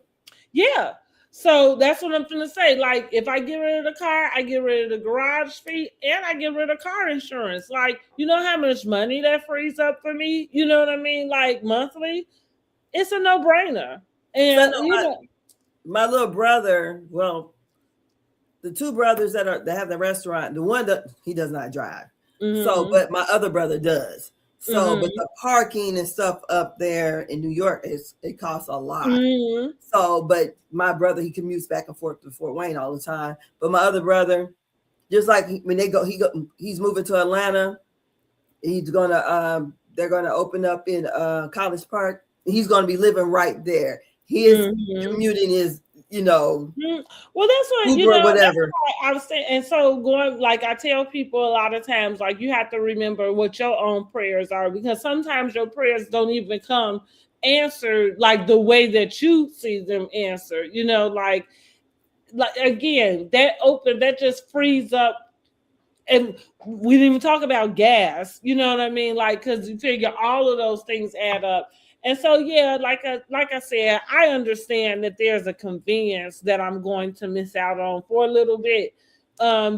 Yeah. So that's what I'm going to say. Like, if I get rid of the car, I get rid of the garage fee and I get rid of car insurance. Like, you know how much money that frees up for me? You know what I mean? Like monthly. It's a no-brainer. And my little brother, well, the two brothers that have the restaurant, the one that he does not drive. Mm-hmm. So, but my other brother does. So, but the parking and stuff up there in New York it costs a lot. Mm-hmm. So, but my brother, he commutes back and forth to Fort Wayne all the time. But my other brother, just like when he's moving to Atlanta. They're gonna open up in College Park. He's going to be living right there. His commuting is, well, that's what, Uber, whatever. I was saying. And so going, like I tell people a lot of times, like you have to remember what your own prayers are, because sometimes your prayers don't even come answered like the way that you see them answered, like again, that just frees up. And we didn't even talk about gas, you know what I mean? Like, because you figure all of those things add up. And so, yeah, like I said, I understand that there's a convenience that I'm going to miss out on for a little bit,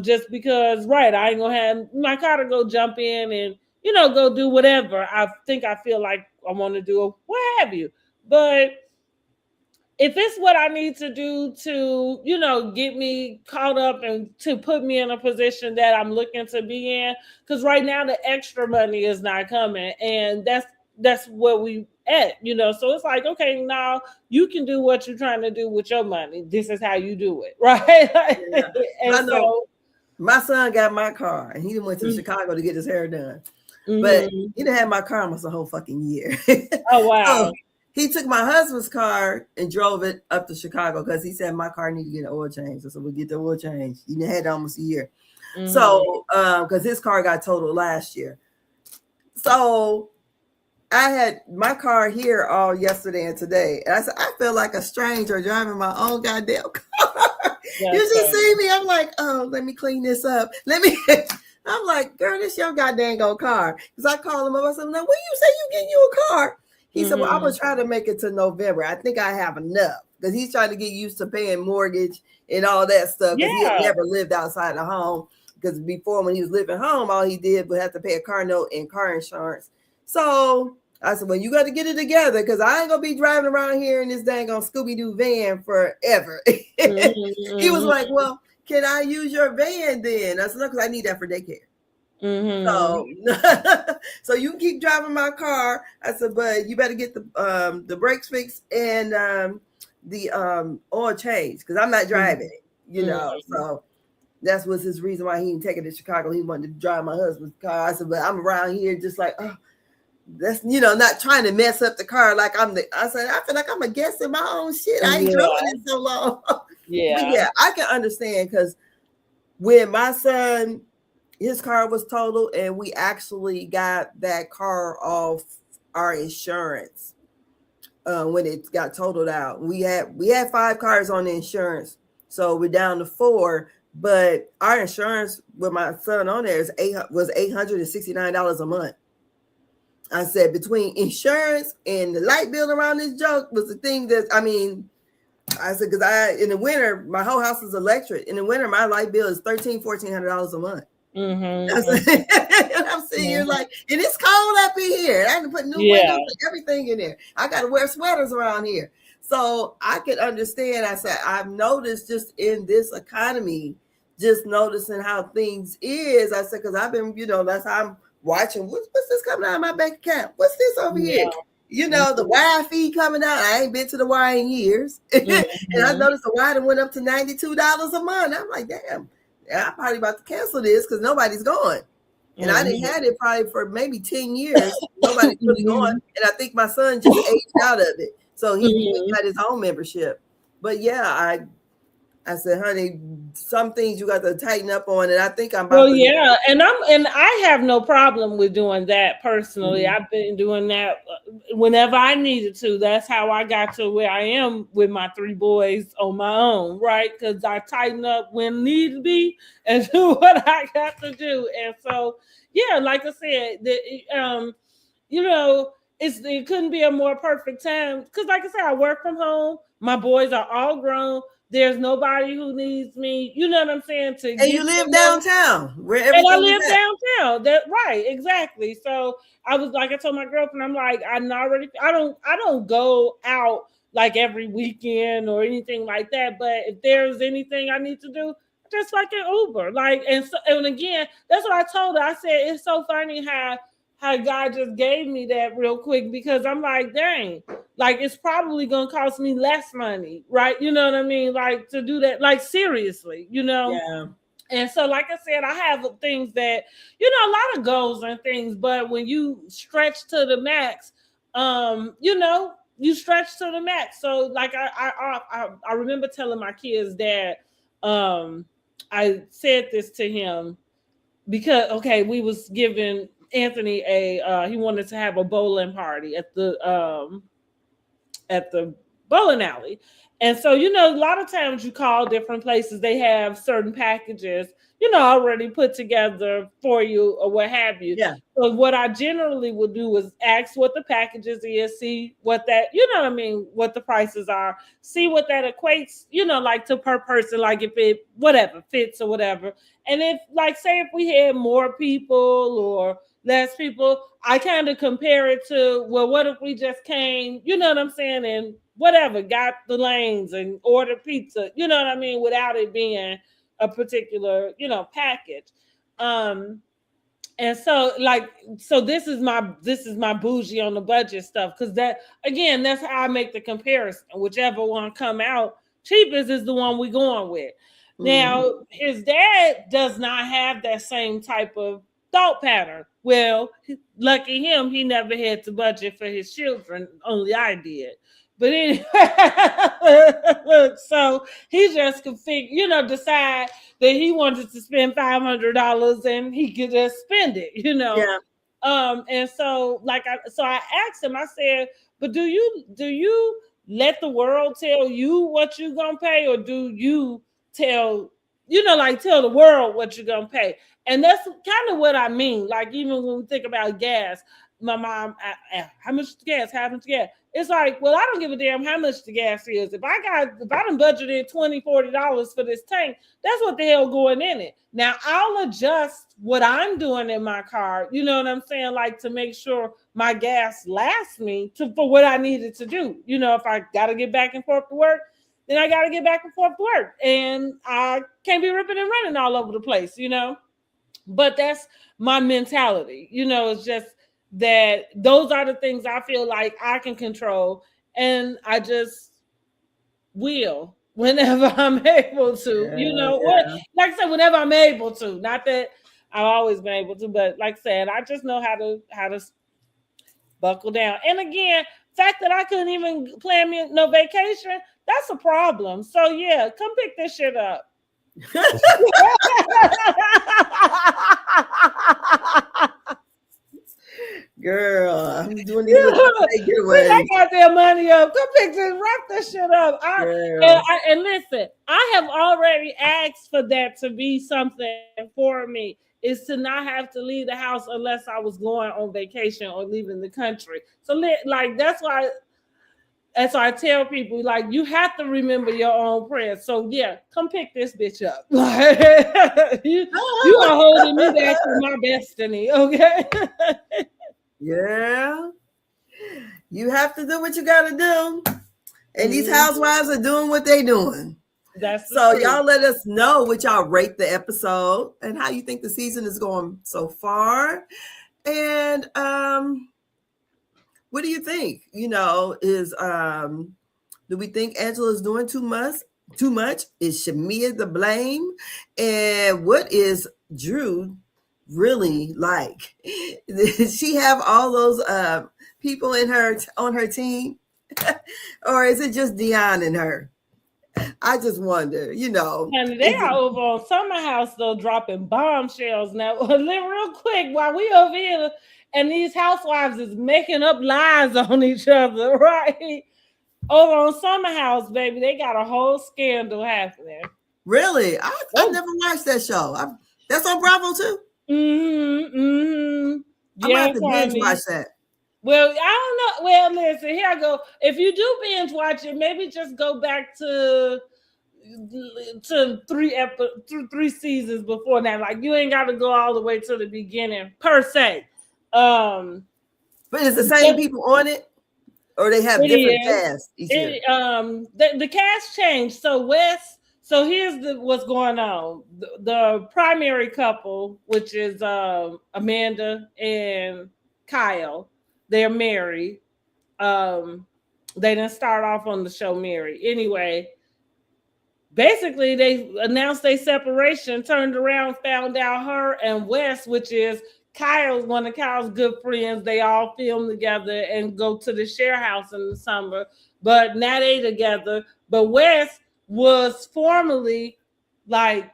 just because, right, I ain't going to have my car to go jump in and, go do whatever I feel like I want to do or what have you. But if it's what I need to do to, get me caught up and to put me in a position that I'm looking to be in, because right now the extra money is not coming, and that's what we at. So it's like, okay, now you can do what you're trying to do with your money. This is how you do it, right? Yeah. And I know so, my son got my car, and he went to mm-hmm. Chicago to get his hair done. But he didn't have my car almost a whole fucking year. Oh wow. So he took my husband's car and drove it up to Chicago because he said my car needed to get an oil change. So we'll get the oil change. He had it almost a year. Mm-hmm. So because his car got totaled last year. So I had my car here all yesterday and today. And I said, I feel like a stranger driving my own goddamn car. You just see me. I'm like, oh, let me clean this up. I'm like, girl, this your goddamn car. Because I called him up. I said, now, when you say you getting you a car? He said, well, I'm going to try to make it to November. I think I have enough. Because he's trying to get used to paying mortgage and all that stuff. Because he had never lived outside the home. Because before, when he was living home, all he did was have to pay a car note and car insurance. So I said, well, you got to get it together. Because I ain't going to be driving around here in this dang on Scooby-Doo van forever. He was like, well, can I use your van then? I said, no, because I need that for daycare. So you can keep driving my car. I said, but you better get the brakes fixed and the oil change because I'm not driving it, So that's was his reason why he didn't take it to Chicago. He wanted to drive my husband's car. I said, but I'm around here just like, oh, that's not trying to mess up the car like I said, I feel like I'm a guest in my own shit. I ain't drove it so long. Yeah. But yeah, I can understand because when my son, his car was totaled and we actually got that car off our insurance when it got totaled out. We had 5 cars on the insurance, so we're down to 4. But our insurance with my son on there was $869 a month. I said between insurance and the light bill around this joke was the thing that I said because in the winter my whole house is electric. In the winter my light bill is $1,400 a month. I'm sitting here like, and it's cold up in here. I had to put new windows and everything in there. I got to wear sweaters around here. So I could understand. I said, I've noticed just in this economy, just noticing how things is. I said, because I've been, that's how I'm watching. What's this coming out of my bank account? What's this over here? The Y fee coming out. I ain't been to the Y in years. And I noticed the Y went up to $92 a month. I'm like, damn. I'm probably about to cancel this because nobody's going. And I didn't have it probably for maybe 10 years. Nobody's really going. And I think my son just aged out of it. So he got his own membership. But yeah, I said, honey, some things you got to tighten up on. And I think I'm about to. And I have no problem with doing that personally. I've been doing that whenever I needed to. That's how I got to where I am with my 3 boys on my own, right? Because I tighten up when need be and do what I got to do. And so, yeah, like I said, it couldn't be a more perfect time. Because like I said, I work from home. My boys are all grown. There's nobody who needs me. You know what I'm saying? And you live downtown. And I live downtown. That right, exactly. So I was like, I told my girlfriend, I'm like, I don't go out like every weekend or anything like that. But if there's anything I need to do, just like an Uber. Like, and again, that's what I told her. I said, it's so funny how God just gave me that real quick because I'm like, dang, like it's probably gonna cost me less money, right? You know what I mean? Like to do that, like seriously, Yeah. And so, like I said, I have things that, a lot of goals and things, but when you stretch to the max, you stretch to the max. So, like I remember telling my kids that I said this to him because we was giving Anthony he wanted to have a bowling party at the bowling alley. And so, a lot of times you call different places, they have certain packages, already put together for you or what have you. Yeah. So what I generally would do is ask what the packages is, see what that, what the prices are, see what that equates, like to per person, like if it, whatever, fits or whatever. And if, like, say if we had more people or less people, I kind of compare it to, well, what if we just came, you know what I'm saying, and whatever, got the lanes and ordered pizza, you know what I mean, without it being a particular, package. Um, and so like, so this is my bougie on the budget stuff, because that, again, that's how I make the comparison. Whichever one come out cheapest is the one we going with. Now his dad does not have that same type of thought pattern. Well, lucky him, he never had to budget for his children. Only I did. But anyway, so he just could decide that he wanted to spend $500 and he could just spend it, Yeah. And so I asked him, I said, but do you let the world tell you what you're gonna pay, or do you tell tell the world what you're gonna pay? And that's kind of what I mean. Like, even when we think about gas, my mom, how much gas? How much gas? It's like, well, I don't give a damn how much the gas is. If I done budgeted $20-$40 for this tank, that's what the hell going in it. Now I'll adjust what I'm doing in my car, you know what I'm saying? Like, to make sure my gas lasts me for what I needed to do. If I got to get back and forth to work, then I got to get back and forth to work. And I can't be ripping and running all over the place, But that's my mentality. It's just that those are the things I feel like I can control, and I just will whenever I'm able to. Like I said, whenever I'm able to. Not that I've always been able to, but like I said, I just know how to buckle down. And again, fact that I couldn't even plan me no vacation, that's a problem. So yeah, come pick this shit up. Girl, I'm doing these getaways. I got their money up. Come pick this, wrap this shit up. And listen, I have already asked for that to be something for me, is to not have to leave the house unless I was going on vacation or leaving the country. So like, that's why I tell people, like, you have to remember your own prayers. So yeah, come pick this bitch up. you are holding me back from my destiny, okay? Yeah. You have to do what you gotta do. And these housewives are doing what they doing. That's so y'all let us know what y'all rate the episode and how you think the season is going so far. And what do you think? Is do we think Angela's doing too much? Is Shamea to blame? And what is Drew really like? Does she have all those people on her team? Or is it just Dion and her? I just wonder, And they are over on Summer House, though, dropping bombshells now. Real quick, while we over here, and these housewives is making up lies on each other, right? Over on Summer House, baby, they got a whole scandal happening. Really? I never watched that show. That's on Bravo too? I'm about to binge watch that. Well, I don't know. Well, listen, here I go. If you do binge watch it, maybe just go back to 3 seasons before that. Like, you ain't got to go all the way to the beginning per se. But it's the same people on it, or they have different casts each year? The cast changed. So Wes. So here's what's going on. The primary couple, which is Amanda and Kyle, they're married. They didn't start off on the show married. Anyway, basically they announced their separation, turned around, found out her and Wes, which is one of Kyle's good friends, they all film together and go to the share house in the summer. But now they together. But Wes was formerly like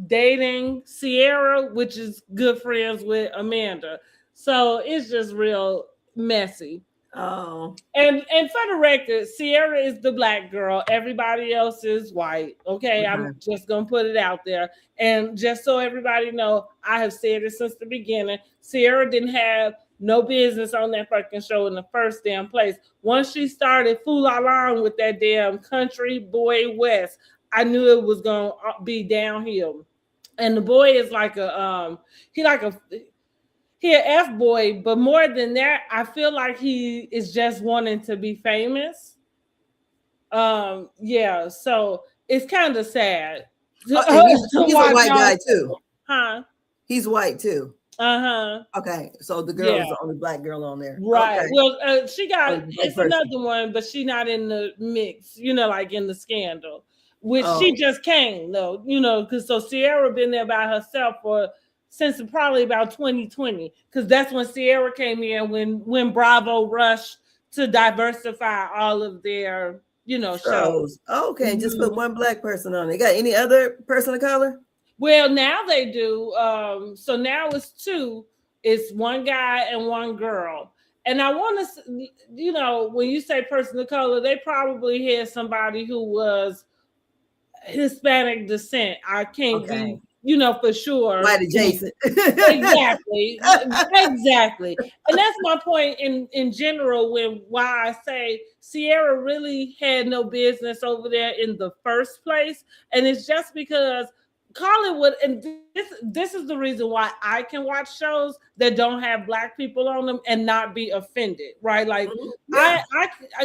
dating Sierra, which is good friends with Amanda. So it's just real messy. Oh. And for the record, Sierra is the black girl. Everybody else is white. Okay. I'm just going to put it out there. And just so everybody know, I have said it since the beginning. Sierra didn't have no business on that fucking show in the first damn place. Once she started fooling around with that damn country boy West, I knew it was going to be downhill. And the boy is like he an F boy, but more than that, I feel like he is just wanting to be famous. Yeah, so it's kind of sad to, Oh, and to he's a watch white y'all, guy too. huh? He's white too. Uh-huh. Okay, so the girl Yeah. is the only black girl on there. Right. Okay, Well, she got only black it's person. another one, but she not in the mix, like in the scandal, which she Oh, just came though, because so Sierra been there by herself for since probably about 2020, because that's when Sierra came in when Bravo rushed to diversify all of their, shows. shows. Okay, just put Mhm. one black person on it. Got any other person of color? Well, now they do. So now it's two. It's one guy and one girl. And I want to, when you say person of color, they probably had somebody who was Hispanic descent. I can't Okay, be, for sure. white adjacent. Exactly. Exactly. And that's my point in general when why I say Sierra really had no business over there in the first place. And it's just because Hollywood, and this is the reason why I can watch shows that don't have black people on them and not be offended, right? Like Yeah.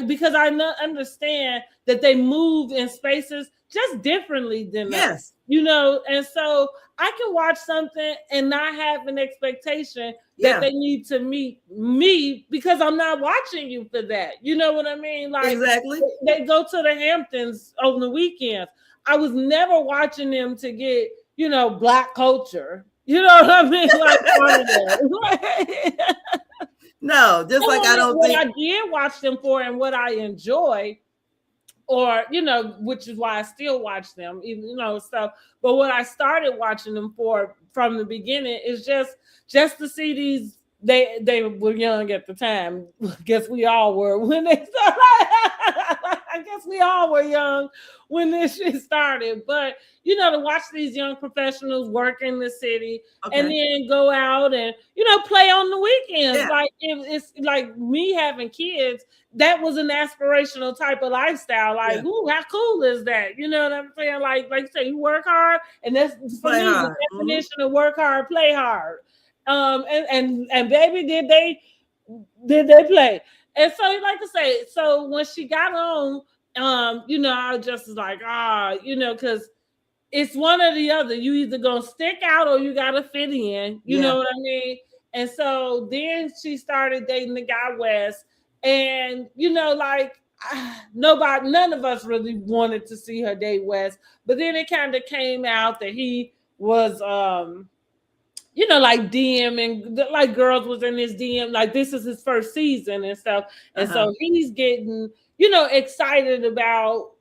because I understand that they move in spaces just differently than us, Yes. and so I can watch something and not have an expectation that Yeah. they need to meet me because I'm not watching you for that. You know what I mean? Like Exactly. they go to the Hamptons on the weekends. I was never watching them to get, black culture. You know what I mean? Like No, just like I don't what think. I did watch them for and what I enjoy, or which is why I still watch them, even stuff. But what I started watching them for from the beginning is just to see these. They were young at the time. I guess we all were when they started. I guess we all were young when this shit started. But to watch these young professionals work in the city and then go out and play on the weekends. Yeah. Like it's like me having kids. That was an aspirational type of lifestyle. Like, ooh, how cool is that? You know what I'm saying? Like you say, you work hard, and that's for Play me hard. the definition of work hard, play hard. And baby, did they play? And so, like I say, so when she got on, I just was like, because it's one or the other. You either gonna stick out or you gotta fit in. You know what I mean? And so then she started dating the guy West, and none of us really wanted to see her date West. But then it kind of came out that he was like DMing, like girls was in his DM, like this is his first season and stuff. And so he's getting, excited about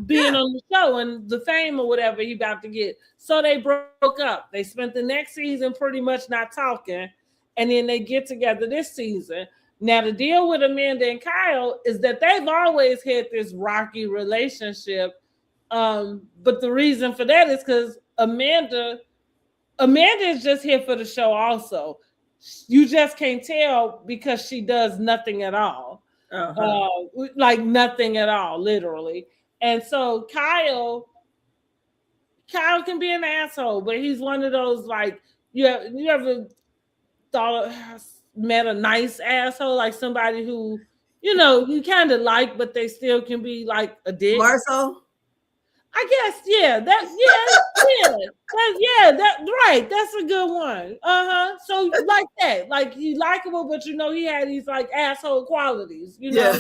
being on the show and the fame or whatever he about to get. So they broke up. They spent the next season pretty much not talking. And then they get together this season. Now, the deal with Amanda and Kyle is that they've always had this rocky relationship. But the reason for that is because Amanda is just here for the show also. You just can't tell because she does nothing at all. Like nothing at all, literally. And so Kyle can be an asshole, but he's one of those like you ever met a nice asshole, like somebody who you kind of like, but they still can be like a dick. Marcel. I guess, yeah, that right. That's a good one. So like that, like he likable, but he had these like asshole qualities. Yeah.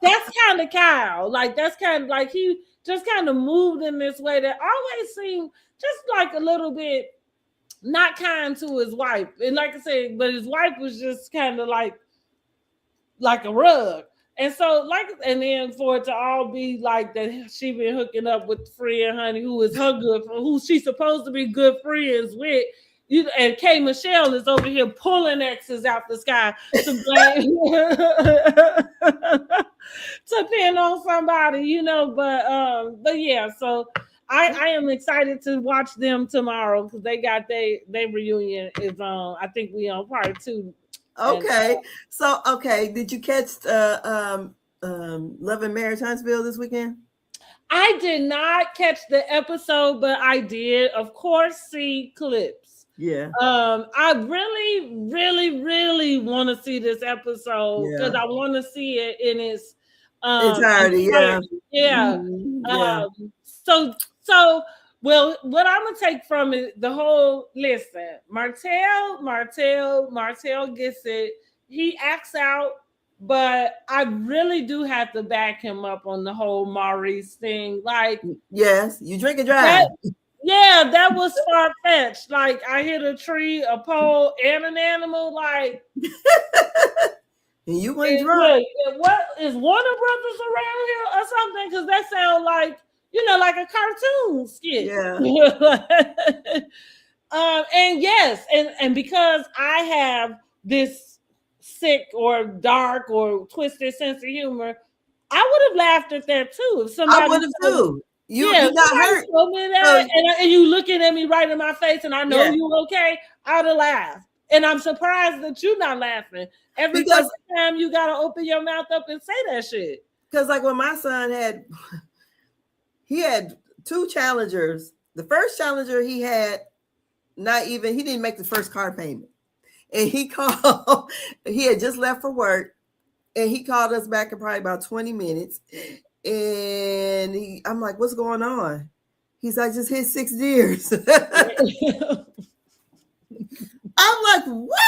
That's kind of Kyle. Like that's kind of like he just kind of moved in this way that always seemed just like a little bit not kind to his wife. And like I said, but his wife was just kind of like a rug. And so, and then for it to all be like that, she been hooking up with friend Honey, who is her who she's supposed to be good friends with. And K Michelle is over here pulling exes out the sky to blame, to pin on somebody, But yeah, so I am excited to watch them tomorrow because they got their reunion is on. I think we on part 2. Okay. So, did you catch Love and Marriage Huntsville this weekend? I did not catch the episode, but I did, of course, see clips. Yeah. I really, really, really want to see this episode because I want to see it in its entirety. Yeah. Yeah. Yeah. So well, what I'm gonna take from it, the whole listen, Martell gets it. He acts out, but I really do have to back him up on the whole Maurice thing. Like, yes, you drink and drive. Yeah, that was far fetched. Like, I hit a tree, a pole, and an animal. Like, and you went drunk. What is Warner Brothers around here or something? Because that sounds like, like a cartoon skit. Yeah. And yes, and because I have this sick or dark or twisted sense of humor, I would have laughed at that too. If somebody I would have too. You're not hurt. Told me that, and you looking at me right in my face, and I know you okay, I'd have laughed. And I'm surprised that you're not laughing. Every time you gotta open your mouth up and say that shit. Because like when my son had 2 challengers. The first challenger he had, he didn't make the first car payment. And he called, he had just left for work, and he called us back in probably about 20 minutes. And I'm like, what's going on? He's like, I just hit 6 deers. I'm like, what?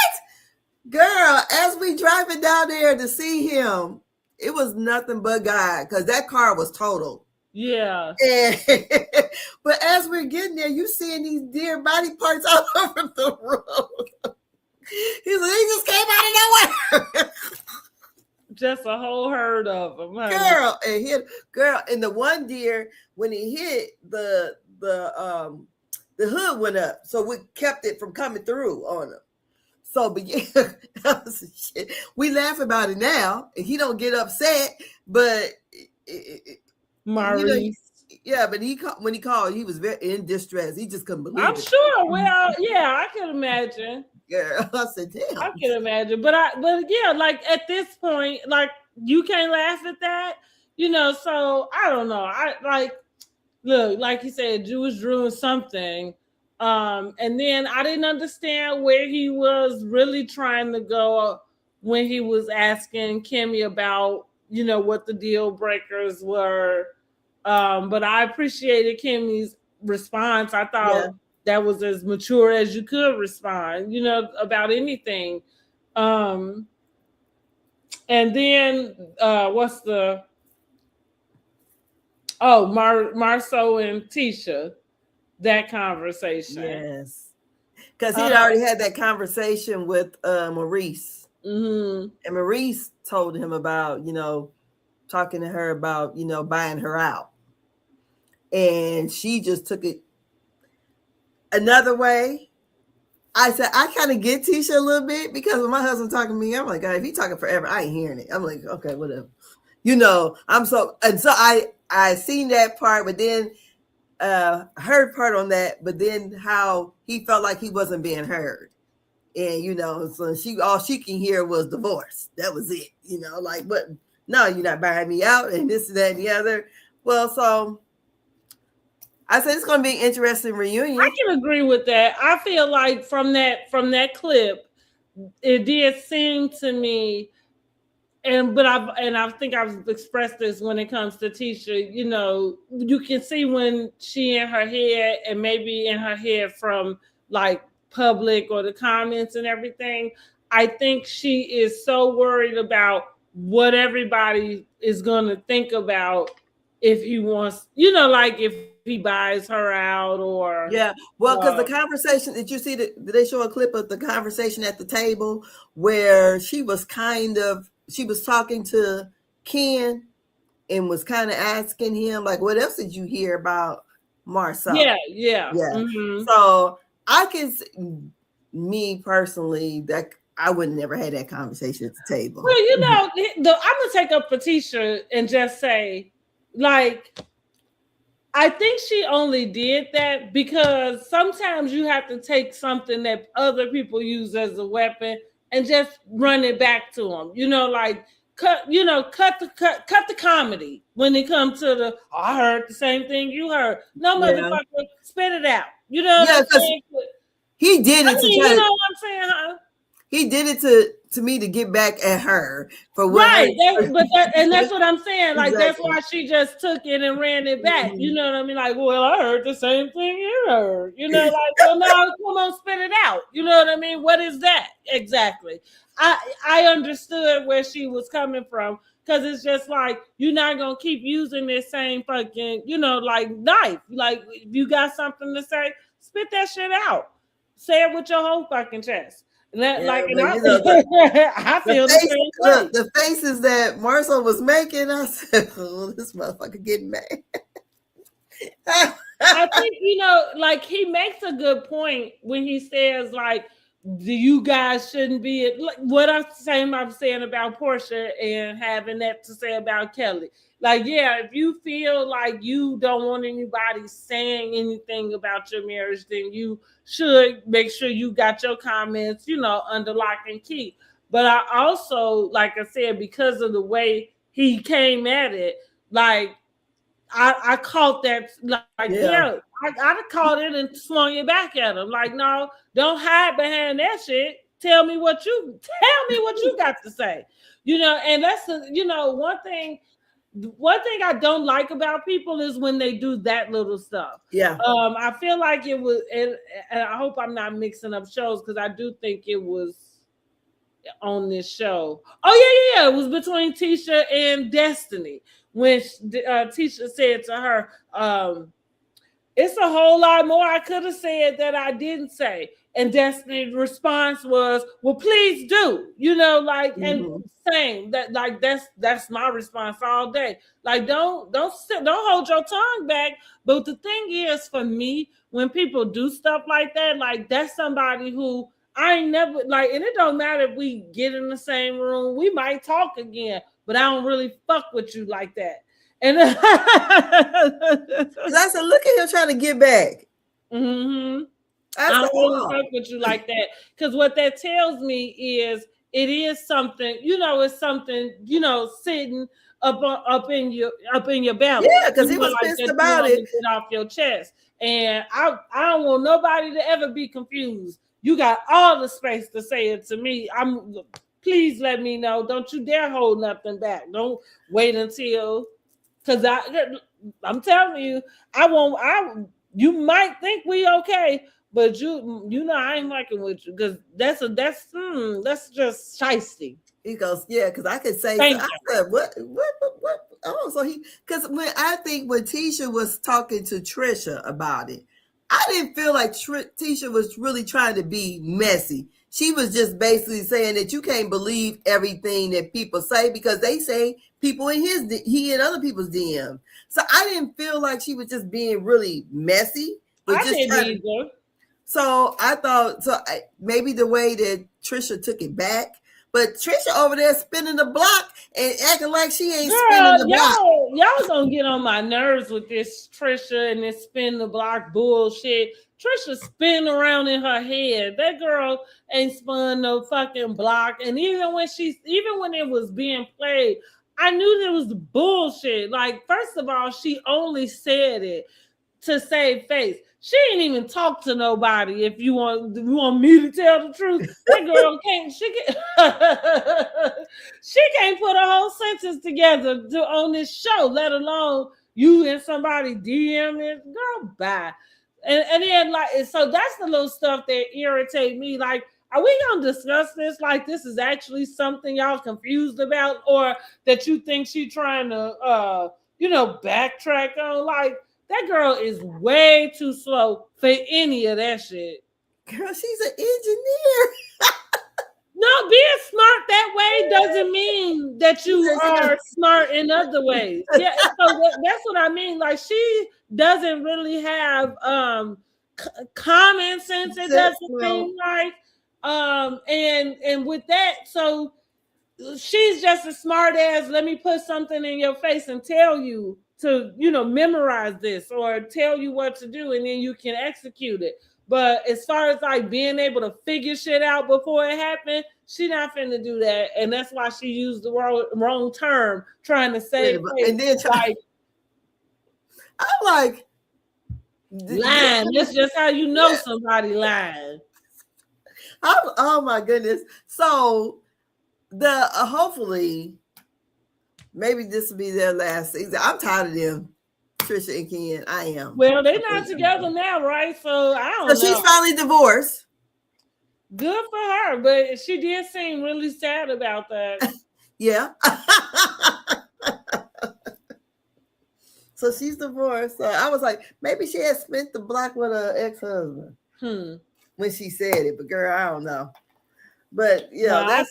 Girl, as we driving down there to see him, it was nothing but God, because that car was totaled. Yeah. But as we're getting there, you seeing these deer body parts all over the road. He's like, he just came out of nowhere. Just a whole herd of them. Girl, and the one deer, when he hit, the hood went up, so we kept it from coming through on him. So, but yeah, shit. We laugh about it now, and he don't get upset, but Maurice. But when he called, he was very in distress. He just couldn't believe it. I'm sure. Well, yeah, I can imagine. Yeah, I said, damn. I can imagine, but yeah, like at this point, like you can't laugh at that, So I don't know. I look, like you said, Jewish Drew something, and then I didn't understand where he was really trying to go when he was asking Kimmy about, what the deal breakers were. But I appreciated Kimmy's response. I thought that was as mature as you could respond, about anything. And then what's the Marceau and Tisha, that conversation. Yes. Because he'd already had that conversation with Maurice. Mm-hmm. And Maurice told him about, talking to her about, buying her out. And she just took it another way. I said, I kind of get Tisha a little bit, because when my husband talking to me, I'm like, God, if he talking forever, I ain't hearing it. I'm like, okay, whatever. I seen that part, but then heard part on that, but then how he felt like he wasn't being heard. And, so all she can hear was divorce. That was it, but no, you're not buying me out and this, that, and the other. Well, so I said it's going to be an interesting reunion. I can agree with that. I feel like from that clip, it did seem to me, but I think I've expressed this when it comes to Tisha. You can see when she in her head, and maybe in her head from like public or the comments and everything. I think she is so worried about what everybody is going to think about if he wants, like if he buys her out or because the conversation that you see, did they show a clip of the conversation at the table where she was talking to Ken and was kind of asking him like, what else did you hear about Marceau? Yeah. Mm-hmm. So I can, me personally, that I would never had that conversation at the table. Well, I'm gonna take up for Tisha and just say, like, I think she only did that because sometimes you have to take something that other people use as a weapon and just run it back to them. Like cut the comedy when it comes to I heard the same thing you heard. No, motherfucker, spit it out. He did I it to mean, try you to. know what I'm saying, huh? He did it to me to get back at her for what her. Right, and that's what I'm saying. Like that's Exactly. why she just took it and ran it back. You Mhm. know what I mean? Like, well, I heard the same thing you heard. You know, like, well, no, come on, spit it out. You know what I mean? What is that exactly? I understood where she was coming from because it's just like you're not gonna keep using this same fucking, you know, like knife. Like, if you got something to say, spit that shit out. Say it with your whole fucking chest. Yeah, Like, and but you know I feel the same way. the faces that Marcel was making, I said, "Oh, this motherfucker getting mad." I think, you know, like he makes a good point when he says, like, you guys shouldn't be like what I'm saying about Portia and having that to say about Kelly. Like, yeah, if you feel like you don't want anybody saying anything about your marriage, then you should make sure you got your comments, you know, under lock and key. But I also, like I said, because of the way he came at it, like I caught that, like, Yeah. yeah, I'd have caught it and swung it back at him. Like, no, don't hide behind that shit. Tell me what you got to say. You know, and that's you know, one thing I don't like about people is when they do that little stuff. Yeah. I feel like it was, and I hope I'm not mixing up shows because I do think it was on this show. Oh yeah. It was between Tisha and Destiny when Tisha said to her, "It's a whole lot more I could have said that I didn't say." And Destiny's response was, "Well, please do." You know, like, and same that, like, that's my response all day. Like, don't hold your tongue back. But the thing is, for me, when people do stuff like that, like, that's somebody who I ain't never like, and it don't matter if we get in the same room, we might talk again, but I don't really fuck with you like that. And I said, look at him trying to get back. I I don't said, really fuck with you like that. Because what that tells me is it is something, you know, it's something, you know, sitting up in your belly. yeah, because You he know, was like pissed that you about want to it. get off your chest. And I don't want nobody to ever be confused. You got all the space to say it to me. Please let me know. Don't you dare hold nothing back. Don't wait until, because I'm telling you, you might think we okay, but you know I ain't working with you because that's just shiesty. He goes, yeah, because I could say, so I said, what? Oh, so because when Tisha was talking to Trisha about it, I didn't feel like Tisha was really trying to be messy. She was just basically saying that you can't believe everything that people say because they say people in he and other people's DM. So I didn't feel like she was just being really messy, but I didn't either. So I thought, maybe the way that Trisha took it back, but Trisha over there spinning the block and acting like she ain't spinning the block. Y'all gonna get on my nerves with this Trisha and this spin the block bullshit. Trisha spin around in her head. That girl ain't spun no fucking block. And even when it was being played, I knew there was bullshit. Like, first of all, she only said it to save face. She ain't even talk to nobody. If you want me to tell the truth, that girl can't. She can't put a whole sentence together on this show, let alone you and somebody DM it. Girl, bye. And then, like, so that's the little stuff that irritate me. Like, are we gonna discuss this? Like, this is actually something y'all confused about, or that you think she trying to backtrack on? Like, that girl is way too slow for any of that shit. Girl, she's an engineer. No, being smart that way doesn't mean that you are smart in other ways. Yeah, so that's what I mean. Like, she doesn't really have common sense. It doesn't seem like. And with that, so she's just as smart as, let me put something in your face and tell you to, memorize this or tell you what to do, and then you can execute it. But as far as like being able to figure shit out before it happened, she not finna do that. And that's why she used the wrong term, trying to say, and then I'm like, Lying. That's just how you know somebody lying. Oh my goodness. So the hopefully maybe this will be their last season. I'm tired of them, Trisha and Ken. I am. Well, they're not together now, right? So I don't know. So she's finally divorced. Good for her, but she did seem really sad about that. Yeah. So she's divorced. So I was like, maybe she had spent the block with her ex-husband when she said it. But girl, I don't know. But yeah,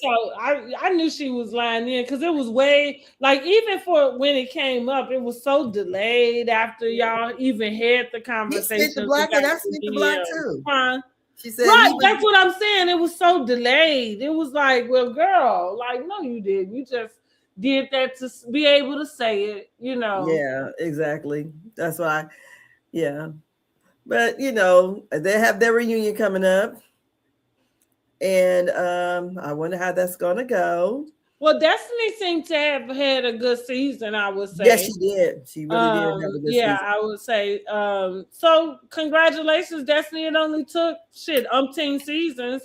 I knew she was lying in because it was way like even for when it came up, it was so delayed after y'all even had the conversation. He spent the block and I spent the block too. Huh? She said, right, that's what I'm saying. It was so delayed. It was like, well, girl, like, no, you didn't. You just did that to be able to say it, you know. Yeah, exactly. That's why. Yeah. But, you know, they have their reunion coming up. And I wonder how that's going to go. Well, Destiny seemed to have had a good season, I would say. Yes, she did. She really did have a good season. I would say. So congratulations, Destiny. It only took umpteen seasons.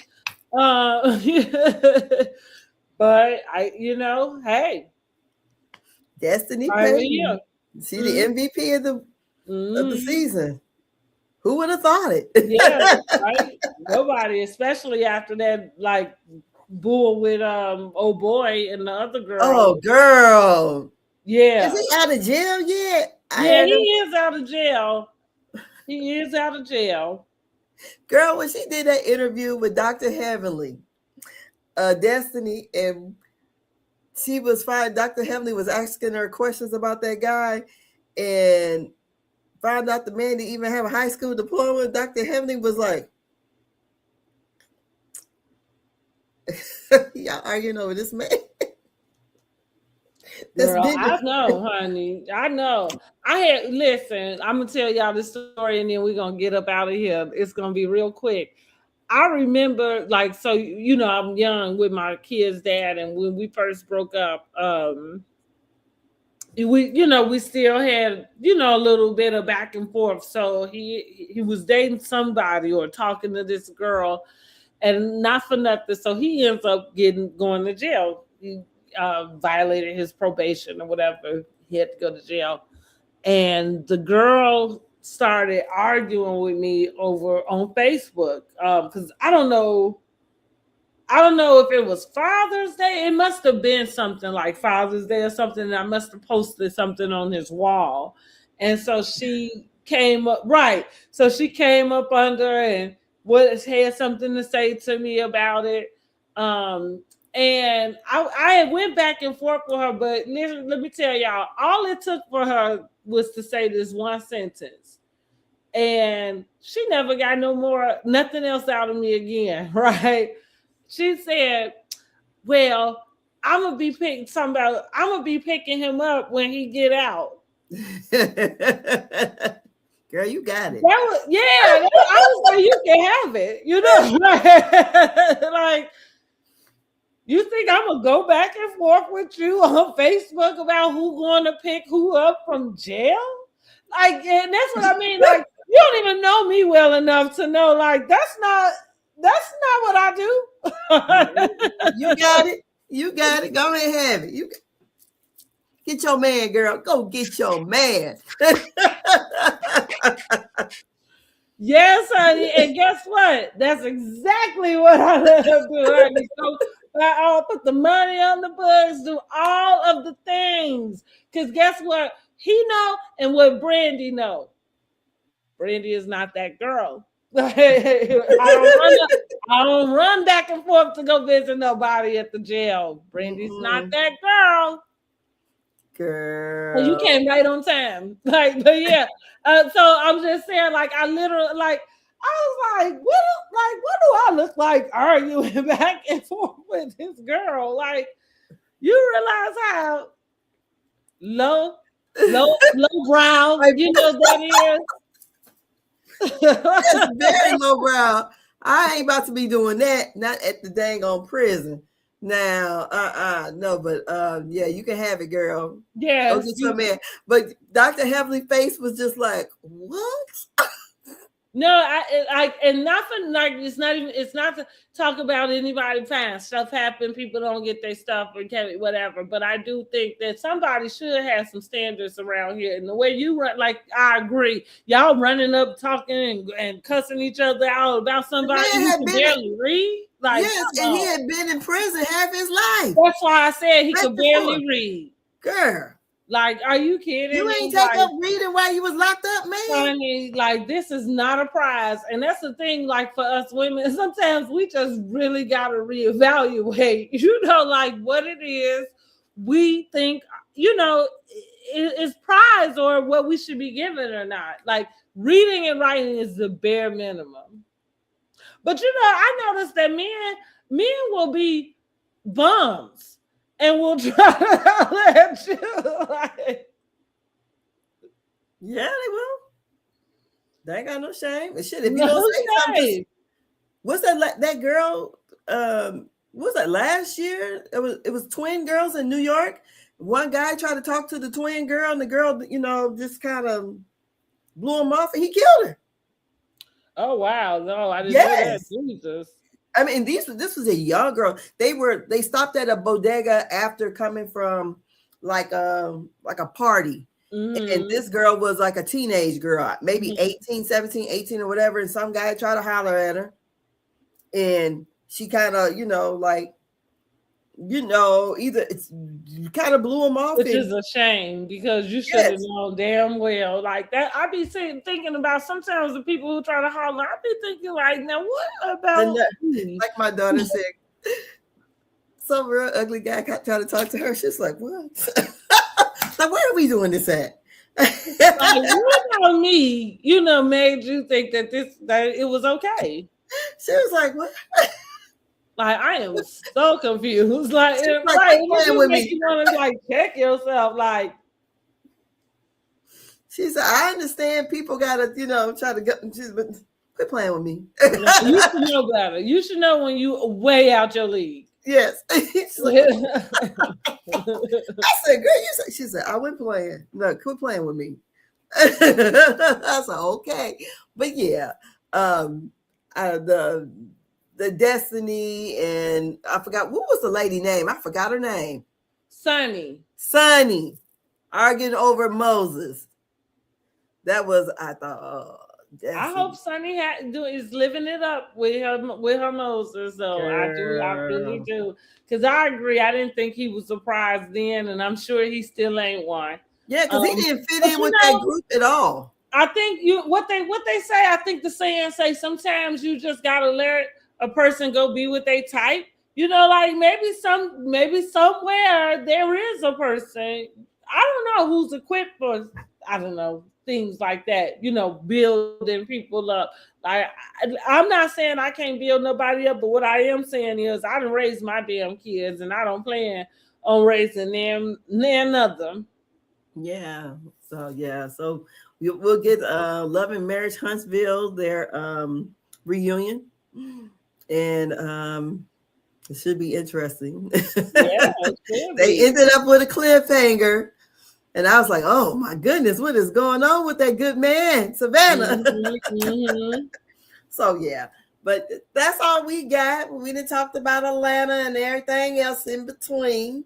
But hey. Destiny Payton. She the MVP of the season. Who would have thought it? Yeah, right. Nobody, especially after that, like bull with old boy and the other girl. Oh, girl. Yeah. Is he out of jail yet? Yeah, he is out of jail. He is out of jail. Girl, when she did that interview with Dr. Heavenly, Destiny, and she was fine. Dr. Heavenly was asking her questions about that guy and found out the man didn't even have a high school diploma. Dr. Heavenly was like, y'all arguing over this man. Girl, I know, honey. I know. Listen, I'm gonna tell y'all the story and then we're gonna get up out of here. It's gonna be real quick. I remember, like, so I'm young with my kid's dad, and when we first broke up, we still had a little bit of back and forth. So he was dating somebody or talking to this girl, and not for nothing, so he ends up going to jail. He violated his probation or whatever. He had to go to jail, and the girl started arguing with me over on Facebook because I don't know if it was Father's Day. It must have been something like Father's Day or something. And I must have posted something on his wall. And so she came up, right. So she came up under and had something to say to me about it. And I went back and forth with her, but let me tell y'all, all it took for her was to say this one sentence. And she never got nothing else out of me again, right? She said, well, I'm gonna be picking him up when he get out. Girl, you got it. I was like, you can have it. Like, you think I'm gonna go back and forth with you on Facebook about who going to pick who up from jail? Like, and that's what I mean. Like, you don't even know me well enough to know, like, that's not what I do. You got it. You got it. Go ahead and have it. You get your man, girl. Go get your man. Yes, honey. And guess what? That's exactly what I let her do, honey. So I'll put the money on the books, do all of the things. Because guess what? He know and what Brandy know. Brandy is not that girl. I don't run back and forth to go visit nobody at the jail. Brandy's not that girl. Girl. You came right on time. Like, but yeah. So I'm just saying, like, I literally, like, I was like, what do I look like arguing back and forth with this girl? Like, you realize how low brow, that is. That's very lowbrow. I ain't about to be doing that. Not at the dang on prison. Now, no, but yeah, you can have it, girl. Yeah. But Dr. Heavenly face was just like, what? No, and nothing like it's not to talk about anybody fine. Stuff happen, people don't get their stuff or whatever. But I do think that somebody should have some standards around here. And the way you run, like I agree, y'all running up talking and cussing each other out about somebody who can barely read. Like, yes, and he had been in prison half his life. That's why I said he could barely read. Girl. Like, are you kidding? You ain't take up reading while you was locked up, man. Honey, like this is not a prize. And that's the thing, like for us women, sometimes we just really gotta reevaluate, like what it is we think, is prize or what we should be given or not. Like reading and writing is the bare minimum. But I noticed that men will be bums and will try to let you like. Yeah, they will. They ain't got no shame. And shit, if you don't say something, what's that girl? What was that last year? It was twin girls in New York. One guy tried to talk to the twin girl, and the girl, just kind of blew him off, and he killed her. Oh wow! No, I didn't know that. Jesus. I mean, this was a young girl. They stopped at a bodega after coming from like a party. Mm-hmm. And this girl was like a teenage girl, maybe 18, 17, 18 or whatever. And some guy tried to holler at her. And she kind of, either it's kind of blew him off. Which is a shame because you should have known damn well. Like that, I be thinking about sometimes the people who try to holler, I be thinking like, now what about me? Like my daughter said, some real ugly guy trying to talk to her. She's like, what? Like, where are we doing this at? Like, what about me, made you think that it was okay? She was like, what? Like, I am so confused. Like, what make you want to like check yourself? Like, she said, I understand people gotta, try to get. But quit playing with me. You should know better. You should know when you way out your league. Yes. Like, I said, girl, she said, I wasn't playing. No, quit playing with me. I said, okay. But yeah, the Destiny and I forgot, what was the lady name? I forgot her name. Sunny arguing over Moses. That was, I thought, I hope Sunny is living it up with her Moses, though. Girl. I really do. Because I agree. I didn't think he was surprised then, and I'm sure he still ain't one. Yeah, because he didn't fit in with that group at all. I think what they say, I think the saying say sometimes you just gotta let a person go be with their type. Like maybe somewhere there is a person. I don't know who's equipped for, I don't know, things like that, building people up. Like I'm not saying I can't build nobody up, but what I am saying is I done raised my damn kids and I don't plan on raising them another. Yeah. So we'll get Love and Marriage Huntsville, their reunion. And it should be interesting. Yeah, they ended up with a cliffhanger. And I was like, oh my goodness, what is going on with that good man, Savannah? Mm-hmm. So yeah, but that's all we got. We done talked about Atlanta and everything else in between.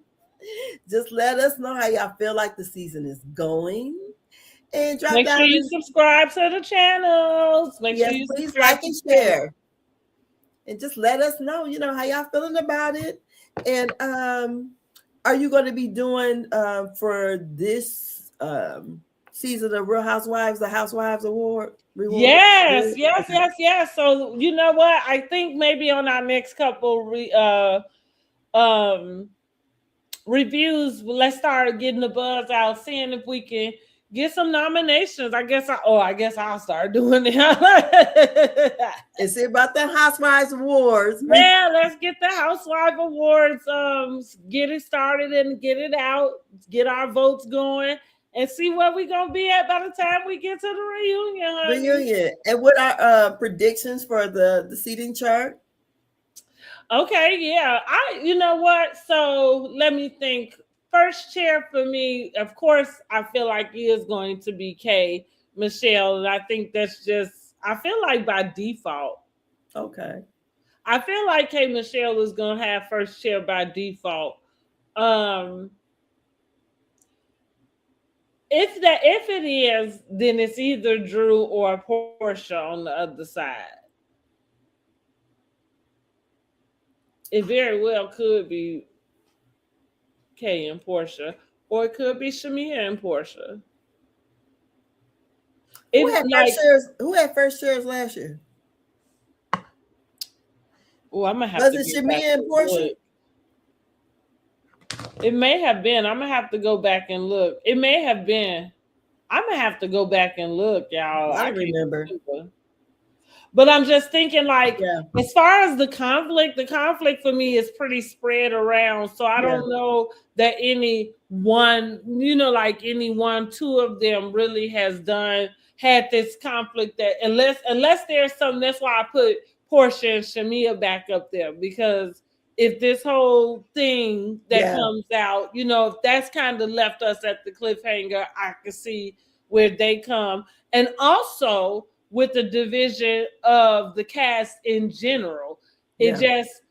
Just let us know how y'all feel like the season is going. And make sure you subscribe to the channels. Make sure you please like and share. And just let us know, how y'all feeling about it. And are you going to be doing for this season of Real Housewives, the Housewives Award? Yes. So you know what? I think maybe on our next couple reviews, let's start getting the buzz out, seeing if we can get some nominations. I guess I'll start doing it. And see about the Housewives Awards. Yeah, let's get the Housewives Awards. Get it started and get it out. Get our votes going and see where we're gonna be at by the time we get to the reunion. Honey. And what are predictions for the seating chart? Okay, yeah. You know what? So let me think. First chair for me, of course, I feel like is going to be K, Michelle. And I think that's just, I feel like by default. Okay. I feel like K Michelle is gonna have first chair by default. Um, if it is, then it's either Drew or Portia on the other side. It very well could be Kay and Portia, or it could be Shamea and Portia. Who It had like, first shares? Who had first shares last year? oh, I'm gonna have Was to it get back Shamea and and Portia? look. It may have been. I'm gonna have to go back and look. It may have been. I'm gonna have to go back and look, y'all. I I don't can't remember. remember. But I'm just thinking, like, Yeah. as far as the conflict for me is pretty spread around. So I Yeah. don't know that any one, like any one, two of them really had this conflict that unless there's something. That's why I put Portia and Shamea back up there, because if this whole thing that Yeah. comes out, if that's kind of left us at the cliffhanger, I can see where they come. And also with the division of the cast in general, it Yeah. just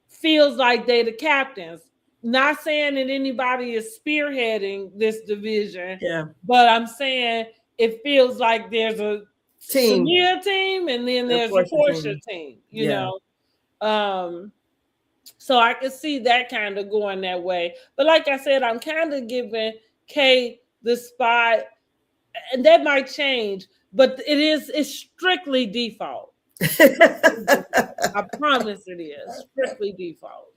feels like they the captains. Not saying that anybody is spearheading this division, Yeah. but I'm saying it feels like there's a Team. Shamea team and then The there's a Portia Portia team. team, Yeah. So I can see that kind of going that way. But like I said, I'm kind of giving Kay the spot, and that might change, but it's strictly default. I promise it is strictly default.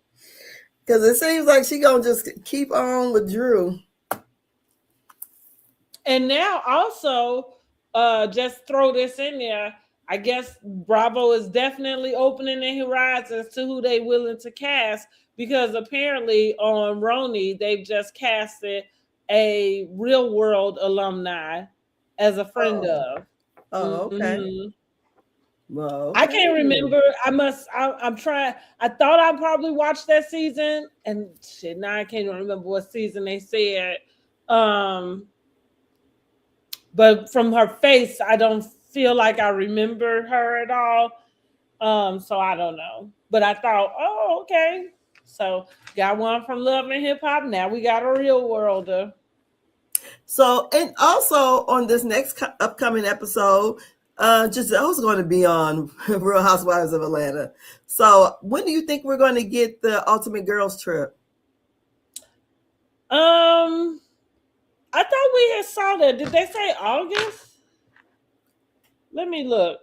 Because it seems like she gonna just keep on with Drew. And now also, just throw this in there. I guess Bravo is definitely opening their horizons to who they willing to cast, because apparently on Roni they've just casted a Real World alumni as a friend of. Oh, okay. Mm-hmm. Well, I can't remember. I'm trying. I thought I probably watched that season, and shit, now I can't remember what season they said. But from her face, I don't feel like I remember her at all. So I don't know. But I thought, oh, okay. So got one from Love and Hip Hop. Now we got a Real Worlder. So, and also on this next upcoming episode, Giselle's going to be on Real Housewives of Atlanta. So, when do you think we're going to get the Ultimate Girls Trip? I thought we had saw that. Did they say August? Let me look.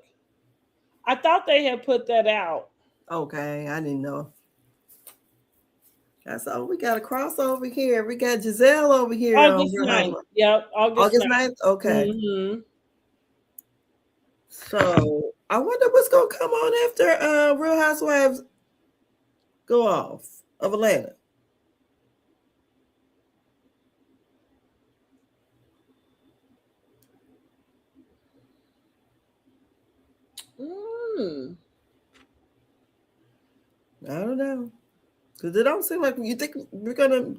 I thought they had put that out. Okay, I didn't know. That's all. We got a crossover here. We got Giselle over here. August 9th. Yep, August 9th? Okay. Mm-hmm. So I wonder what's gonna come on after Real Housewives go off of Atlanta. I don't know, because it don't seem like you think we probably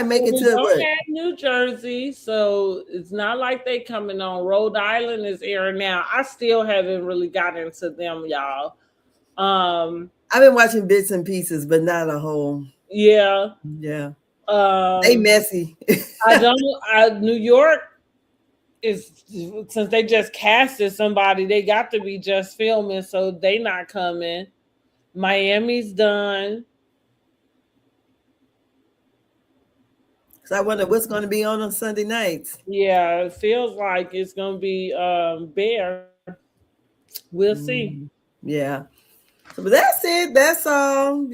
make it to what? New Jersey, so it's not like they coming on. Rhode Island is airing now. I still haven't really got into them, y'all. I've been watching bits and pieces, but not a whole. Yeah. They messy. New York is, since they just casted somebody, they got to be just filming, so they not coming. Miami's done. So I wonder what's going to be on Sunday nights. Yeah, it feels like it's going to be Bear. We'll see. Yeah. So, but that's it. That's all.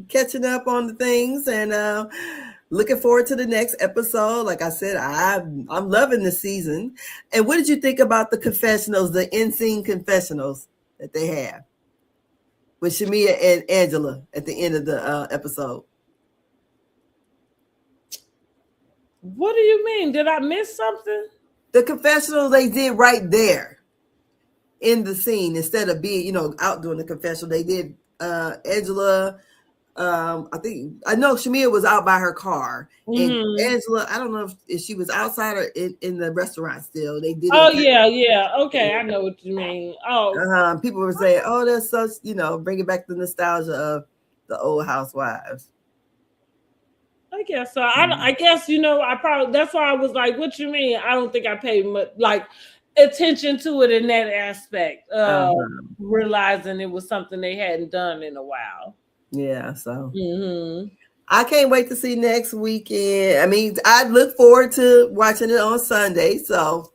Catching up on the things and looking forward to the next episode. Like I said, I'm loving the season. And what did you think about the confessionals, the in-scene confessionals that they have with Shamea and Angela at the end of the episode? What do you mean? Did I miss something? The confessional they did right there in the scene, instead of being, out doing the confessional. They did Angela, I know Shamea was out by her car, and Mhm. Angela, I don't know if she was outside or in the restaurant still. They did Oh it. yeah. Okay, I know what you mean. Oh, People were saying, "Oh, that's such," bringing back the nostalgia of the old Housewives. I guess so. I guess I probably that's why I was like, "What you mean?" I don't think I paid much attention to it in that aspect. Realizing it was something they hadn't done in a while. Yeah, so Hmm. I can't wait to see next weekend. I mean, I look forward to watching it on Sunday. So,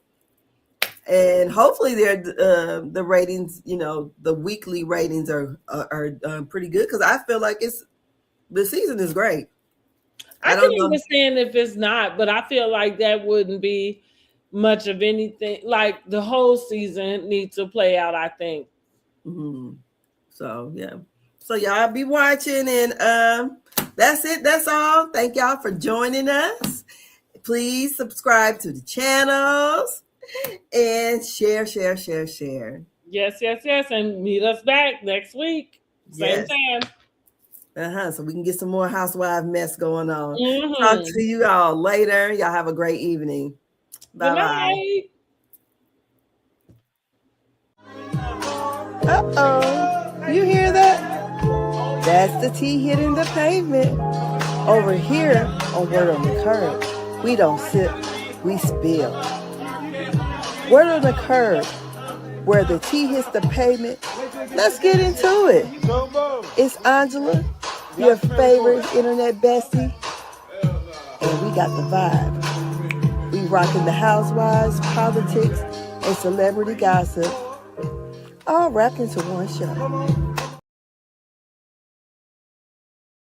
and hopefully, the ratings, the weekly ratings are pretty good because I feel like the season is great. I I can don't know. understand if it's not, but I feel like that wouldn't be much of anything. Like the whole season needs to play out, I think. Mm-hmm. So yeah. So y'all be watching, and that's it. That's all. Thank y'all for joining us. Please subscribe to the channels and share. Yes. And meet us back next week. Same Yes. time. So we can get some more housewife mess going on. Talk Mm-hmm. to you all later. Y'all have a great evening. Good Bye-bye. night. Uh-oh. You hear that? That's the tea hitting the pavement. Over here on Word on the Curb, we don't sip, we spill. Word on the Curb, where the tea hits the pavement. Let's get into it. It's Angela, your favorite internet bestie, and we got the vibe. We rocking the housewives, politics, and celebrity gossip, all wrapped into one show.